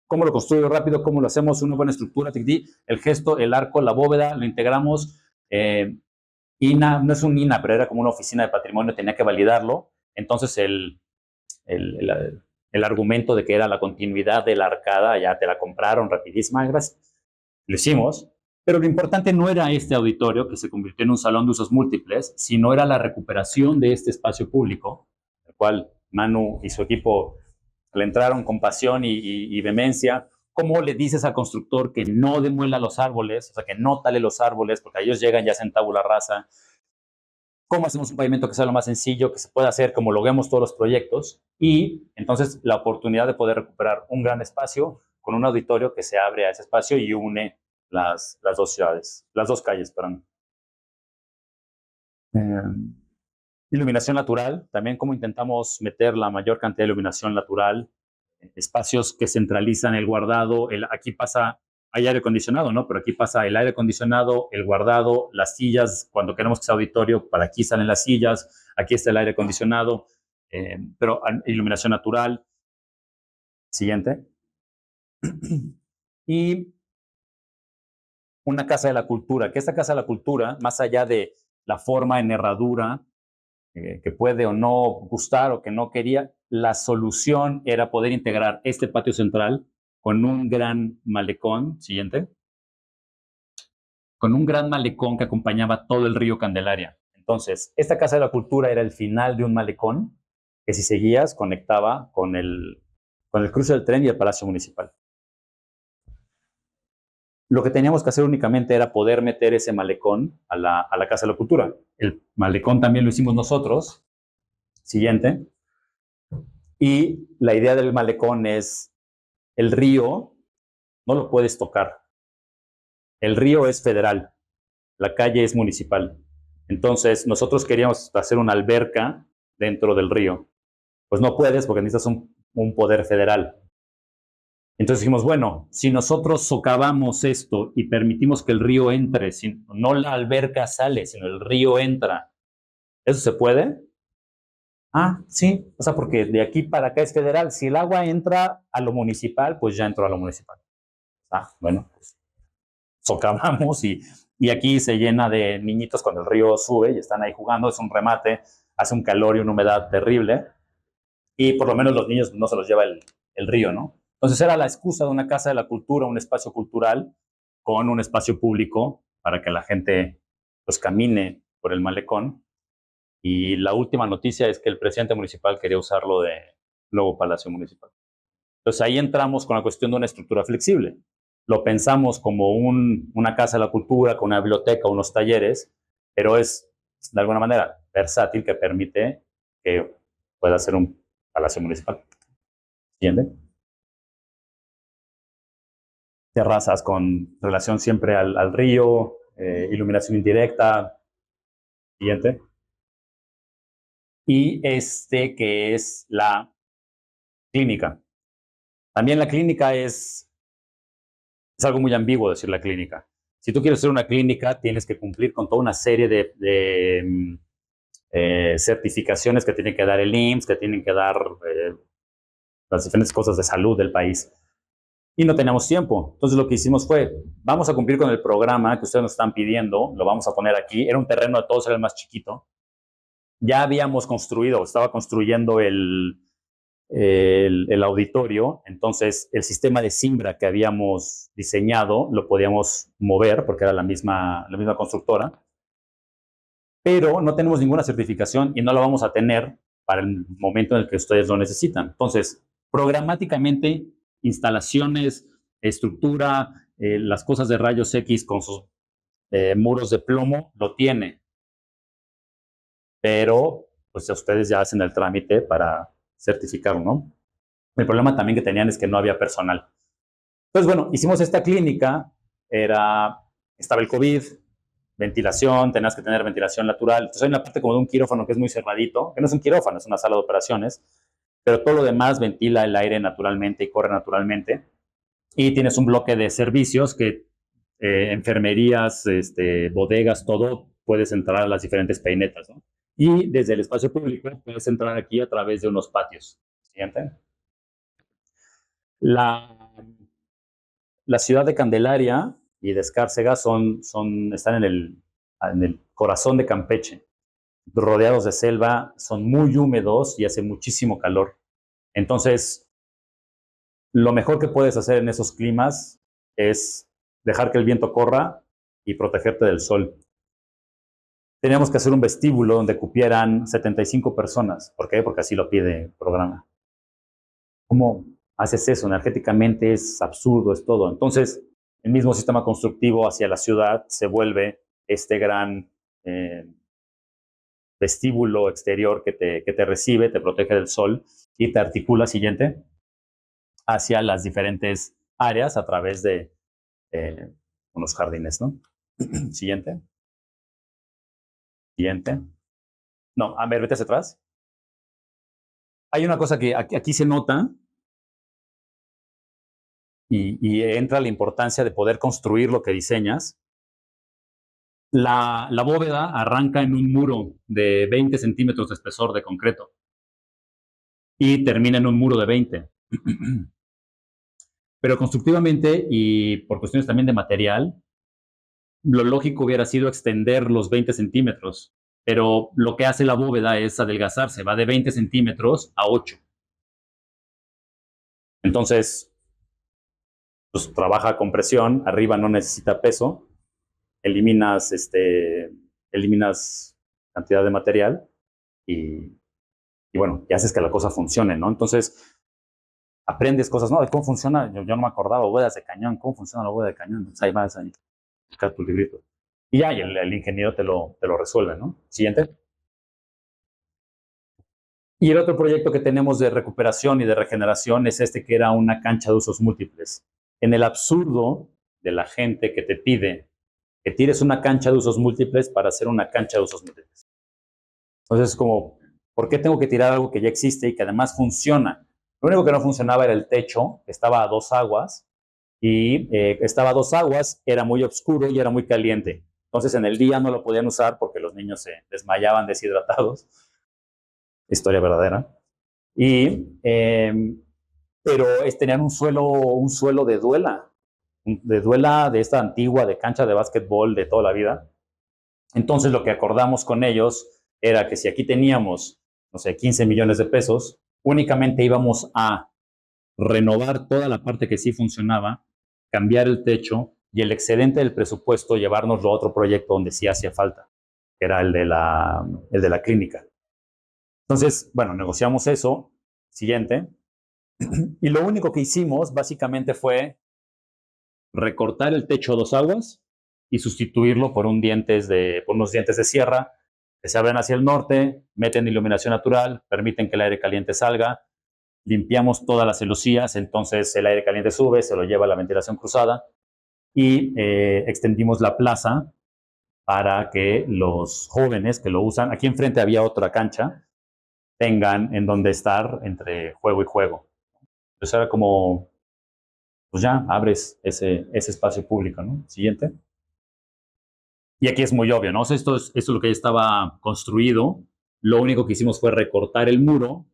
¿cómo lo construyo rápido? ¿Cómo lo hacemos? Una buena estructura, el gesto, el arco, la bóveda, lo integramos. INA, no es un INA, pero era como una oficina de patrimonio, tenía que validarlo. Entonces, el argumento de que era la continuidad de la arcada, ya te la compraron rapidísima, gracias. Lo hicimos, pero lo importante no era este auditorio que se convirtió en un salón de usos múltiples, sino era la recuperación de este espacio público, el cual Manu y su equipo le entraron con pasión y vehemencia. ¿Cómo le dices al constructor que no demuela los árboles, o sea, que no tale los árboles, porque ellos llegan ya en tabula rasa? ¿Cómo hacemos un pavimento que sea lo más sencillo, que se pueda hacer, como loguemos todos los proyectos? Y entonces la oportunidad de poder recuperar un gran espacio con un auditorio que se abre a ese espacio y une las dos ciudades, las dos calles, perdón. Iluminación natural, también cómo intentamos meter la mayor cantidad de iluminación natural, espacios que centralizan el guardado, aquí pasa, hay aire acondicionado, ¿no? Pero aquí pasa el aire acondicionado, el guardado, las sillas, cuando queremos que sea auditorio, para aquí salen las sillas, aquí está el aire acondicionado, pero iluminación natural. Siguiente. Y una casa de la cultura, que esta casa de la cultura, más allá de la forma en herradura, que puede o no gustar o que no quería, la solución era poder integrar este patio central con un gran malecón, siguiente, con un gran malecón que acompañaba todo el río Candelaria. Entonces, esta Casa de la Cultura era el final de un malecón que, si seguías, conectaba con el cruce del tren y el Palacio Municipal. Lo que teníamos que hacer únicamente era poder meter ese malecón a la Casa de la Cultura. El malecón también lo hicimos nosotros. Siguiente. Y la idea del malecón es, el río no lo puedes tocar. El río es federal, la calle es municipal. Entonces, nosotros queríamos hacer una alberca dentro del río. Pues no puedes porque necesitas un poder federal. Entonces dijimos, bueno, si nosotros socavamos esto y permitimos que el río entre, no la alberca sale, sino el río entra, ¿eso se puede? Ah, sí, o sea, porque de aquí para acá es federal. Si el agua entra a lo municipal, pues ya entró a lo municipal. Ah, bueno, pues socavamos y aquí se llena de niñitos cuando el río sube y están ahí jugando, es un remate, hace un calor y una humedad terrible, y por lo menos los niños no se los lleva el río, ¿no? Entonces era la excusa de una casa de la cultura, un espacio cultural con un espacio público para que la gente pues camine por el malecón. Y la última noticia es que el presidente municipal quería usarlo de nuevo Palacio Municipal. Entonces ahí entramos con la cuestión de una estructura flexible. Lo pensamos como una casa de la cultura, con una biblioteca, unos talleres, pero es de alguna manera versátil, que permite que pueda ser un Palacio Municipal. ¿Entiende? Terrazas con relación siempre al río, iluminación indirecta. Siguiente. Y que es la clínica. También la clínica es algo muy ambiguo decir la clínica. Si tú quieres hacer una clínica, tienes que cumplir con toda una serie de certificaciones que tiene que dar el IMSS, que tienen que dar las diferentes cosas de salud del país. y no teníamos tiempo. Entonces lo que hicimos fue, vamos a cumplir con el programa que ustedes nos están pidiendo, lo vamos a poner aquí. Era un terreno de todos, era el más chiquito. Ya habíamos construido, estaba construyendo el auditorio, entonces el sistema de Simbra que habíamos diseñado lo podíamos mover porque era la misma constructora, pero no tenemos ninguna certificación y no la vamos a tener para el momento en el que ustedes lo necesitan. Entonces, programáticamente, instalaciones, estructura, las cosas de rayos X con sus muros de plomo, lo tiene. Pero, pues ustedes ya hacen el trámite para certificarlo, ¿no? El problema también que tenían es que no había personal. Entonces, bueno, hicimos esta clínica, estaba el COVID, ventilación, tenías que tener ventilación natural. Entonces hay una parte como de un quirófano que es muy cerradito, que no es un quirófano, es una sala de operaciones, pero todo lo demás ventila el aire naturalmente y corre naturalmente. Y tienes un bloque de servicios que enfermerías, bodegas, todo, puedes entrar a las diferentes peinetas, ¿no? Y desde el espacio público puedes entrar aquí a través de unos patios. Siguiente. La ciudad de Candelaria y de Escárcega están en el corazón de Campeche, rodeados de selva, son muy húmedos y hace muchísimo calor. Entonces, lo mejor que puedes hacer en esos climas es dejar que el viento corra y protegerte del sol. Teníamos que hacer un vestíbulo donde cupieran 75 personas. ¿Por qué? Porque así lo pide el programa. ¿Cómo haces eso? Energéticamente es absurdo, es todo. Entonces, el mismo sistema constructivo hacia la ciudad se vuelve este gran vestíbulo exterior que te recibe, te protege del sol y te articula, siguiente, hacia las diferentes áreas a través de unos jardines, ¿no? Siguiente. Siguiente. No, a ver, vete hacia atrás. Hay una cosa que aquí se nota y entra la importancia de poder construir lo que diseñas. La bóveda arranca en un muro de 20 centímetros de espesor de concreto y termina en un muro de 20. Pero constructivamente y por cuestiones también de material, lo lógico hubiera sido extender los 20 centímetros, pero lo que hace la bóveda es adelgazarse, va de 20 centímetros a 8. Entonces, pues trabaja con presión, arriba no necesita peso, eliminas cantidad de material y bueno, y haces que la cosa funcione, ¿no? Entonces, aprendes cosas, ¿no? De cómo funciona, yo no me acordaba, bóvedas de cañón, cómo funciona la bóveda de cañón. Entonces, ahí vas a buscar tu librito. Y ya, y el ingeniero te lo resuelve, ¿no? Siguiente. Y el otro proyecto que tenemos de recuperación y de regeneración es que era una cancha de usos múltiples. En el absurdo de la gente que te pide que tires una cancha de usos múltiples para hacer una cancha de usos múltiples. Entonces es como, ¿por qué tengo que tirar algo que ya existe y que además funciona? Lo único que no funcionaba era el techo, que estaba a 2 aguas, y estaba a 2 aguas, era muy oscuro y era muy caliente. Entonces en el día no lo podían usar porque los niños se desmayaban deshidratados. Historia verdadera. Pero tenían un suelo de duela de esta antigua, de cancha de básquetbol de toda la vida. Entonces lo que acordamos con ellos era que si aquí teníamos, no sé, 15 millones de pesos, únicamente íbamos a renovar toda la parte que sí funcionaba, cambiar el techo y el excedente del presupuesto llevárnoslo a otro proyecto donde sí hacía falta, que era el de la clínica. Entonces, bueno, negociamos eso. Siguiente. Y lo único que hicimos básicamente fue recortar el techo a 2 aguas y sustituirlo por unos dientes de sierra que se abren hacia el norte, meten iluminación natural, permiten que el aire caliente salga, limpiamos todas las celosías, entonces el aire caliente sube, se lo lleva a la ventilación cruzada y extendimos la plaza para que los jóvenes que lo usan, aquí enfrente había otra cancha, tengan en donde estar entre juego y juego. Entonces era como, pues ya abres ese espacio público, ¿no? Siguiente. Y aquí es muy obvio, ¿no? O sea, esto es lo que ya estaba construido. Lo único que hicimos fue recortar el muro.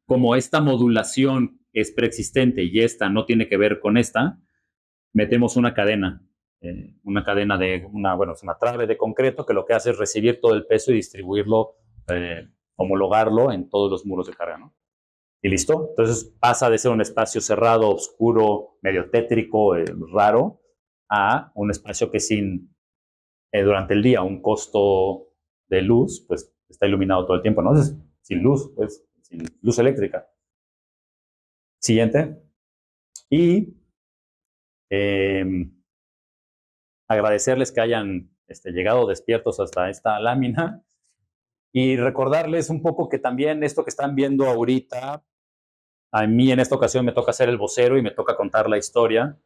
Como esta modulación es preexistente y esta no tiene que ver con esta, metemos una cadena de es una trave de concreto que lo que hace es recibir todo el peso y distribuirlo, homologarlo en todos los muros de carga, ¿no? Y listo. Entonces pasa de ser un espacio cerrado, oscuro, medio tétrico, raro, a un espacio que sin, durante el día, un costo de luz, pues está iluminado todo el tiempo, ¿no? Entonces, sin luz, pues, sin luz eléctrica. Siguiente. Y agradecerles que hayan llegado despiertos hasta esta lámina y recordarles un poco que también esto que están viendo ahorita, a mí en esta ocasión me toca ser el vocero y me toca contar la historia,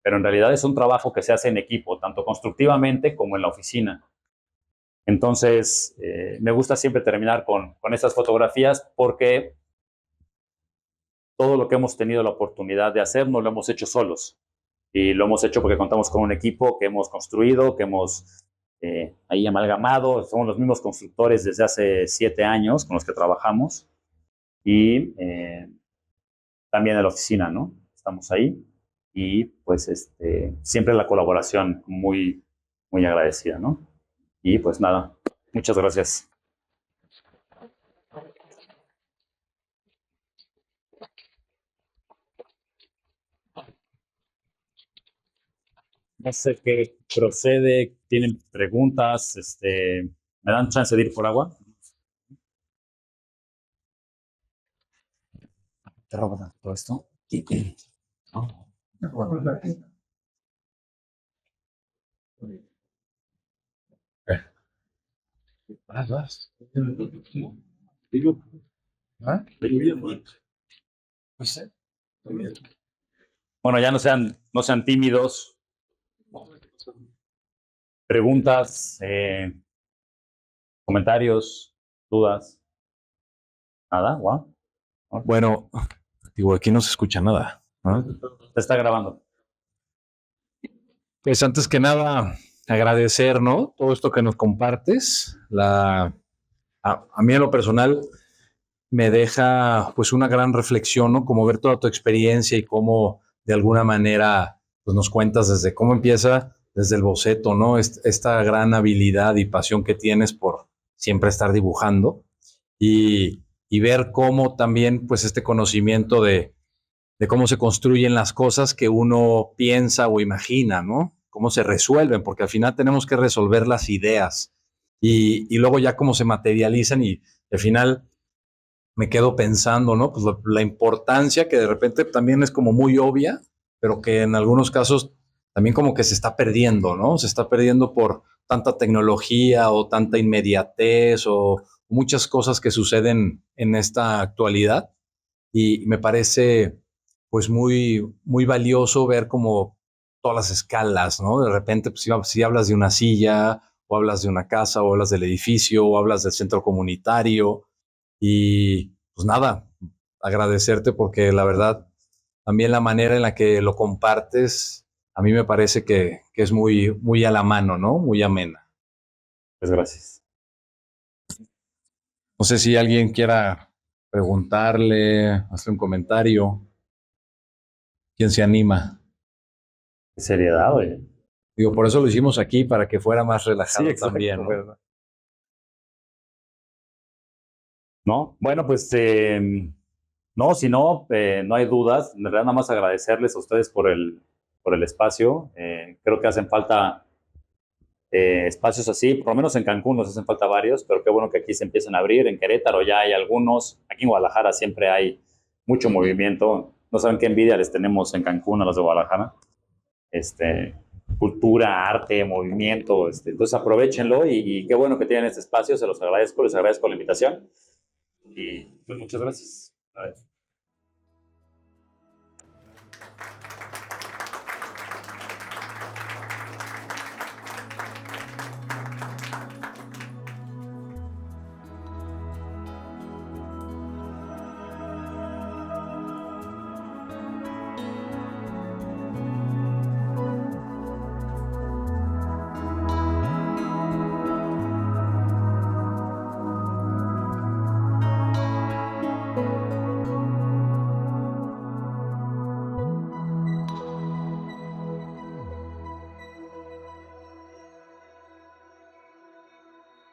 pero en realidad es un trabajo que se hace en equipo, tanto constructivamente como en la oficina. Entonces, me gusta siempre terminar con estas fotografías porque todo lo que hemos tenido la oportunidad de hacer no lo hemos hecho solos. Y lo hemos hecho porque contamos con un equipo que hemos construido, que hemos ahí amalgamado. Somos los mismos constructores desde hace 7 años con los que trabajamos. Y también en la oficina, ¿no? Estamos ahí. Y pues siempre la colaboración muy, muy agradecida, ¿no? Y pues nada, muchas gracias. No sé qué procede, tienen preguntas, ¿me dan chance de ir por agua? Te roban todo esto. Bueno, ya no sean tímidos. Preguntas, comentarios, dudas. Nada, wow. Bueno, digo, aquí no se escucha nada, ¿no? Se está grabando. Pues antes que nada, agradecer, ¿no? Todo esto que nos compartes. A mí en lo personal me deja pues una gran reflexión, ¿no? Como ver toda tu experiencia y cómo de alguna manera pues nos cuentas desde cómo empieza, desde el boceto, ¿no? Esta gran habilidad y pasión que tienes por siempre estar dibujando y ver cómo también pues este conocimiento de cómo se construyen las cosas que uno piensa o imagina, ¿no? Cómo se resuelven, porque al final tenemos que resolver las ideas y luego ya cómo se materializan y al final me quedo pensando, ¿no? Pues la importancia que de repente también es como muy obvia, pero que en algunos casos también como que se está perdiendo, ¿no? Se está perdiendo por tanta tecnología o tanta inmediatez o muchas cosas que suceden en esta actualidad y me parece pues muy, muy valioso ver como todas las escalas, ¿no? De repente, pues, si hablas de una silla, o hablas de una casa, o hablas del edificio, o hablas del centro comunitario, y pues nada, agradecerte porque la verdad, también la manera en la que lo compartes, a mí me parece que es muy, muy a la mano, ¿no? Muy amena. Pues gracias. No sé si alguien quiera preguntarle, hacer un comentario. ¿Quién se anima? Qué seriedad, oye. Digo, por eso lo hicimos aquí, para que fuera más relajado Sí, también, ¿no? ¿verdad? ¿No? Bueno, pues no, si no, no hay dudas. En realidad, nada más agradecerles a ustedes por el espacio. Creo que hacen falta espacios así, por lo menos en Cancún nos hacen falta varios, pero qué bueno que aquí se empiezan a abrir. En Querétaro ya hay algunos. Aquí en Guadalajara siempre hay mucho movimiento. No saben qué envidia les tenemos en Cancún a los de Guadalajara. Cultura, arte, movimiento. Entonces aprovechenlo y qué bueno que tienen este espacio. Se los agradezco, les agradezco la invitación. Y pues muchas gracias.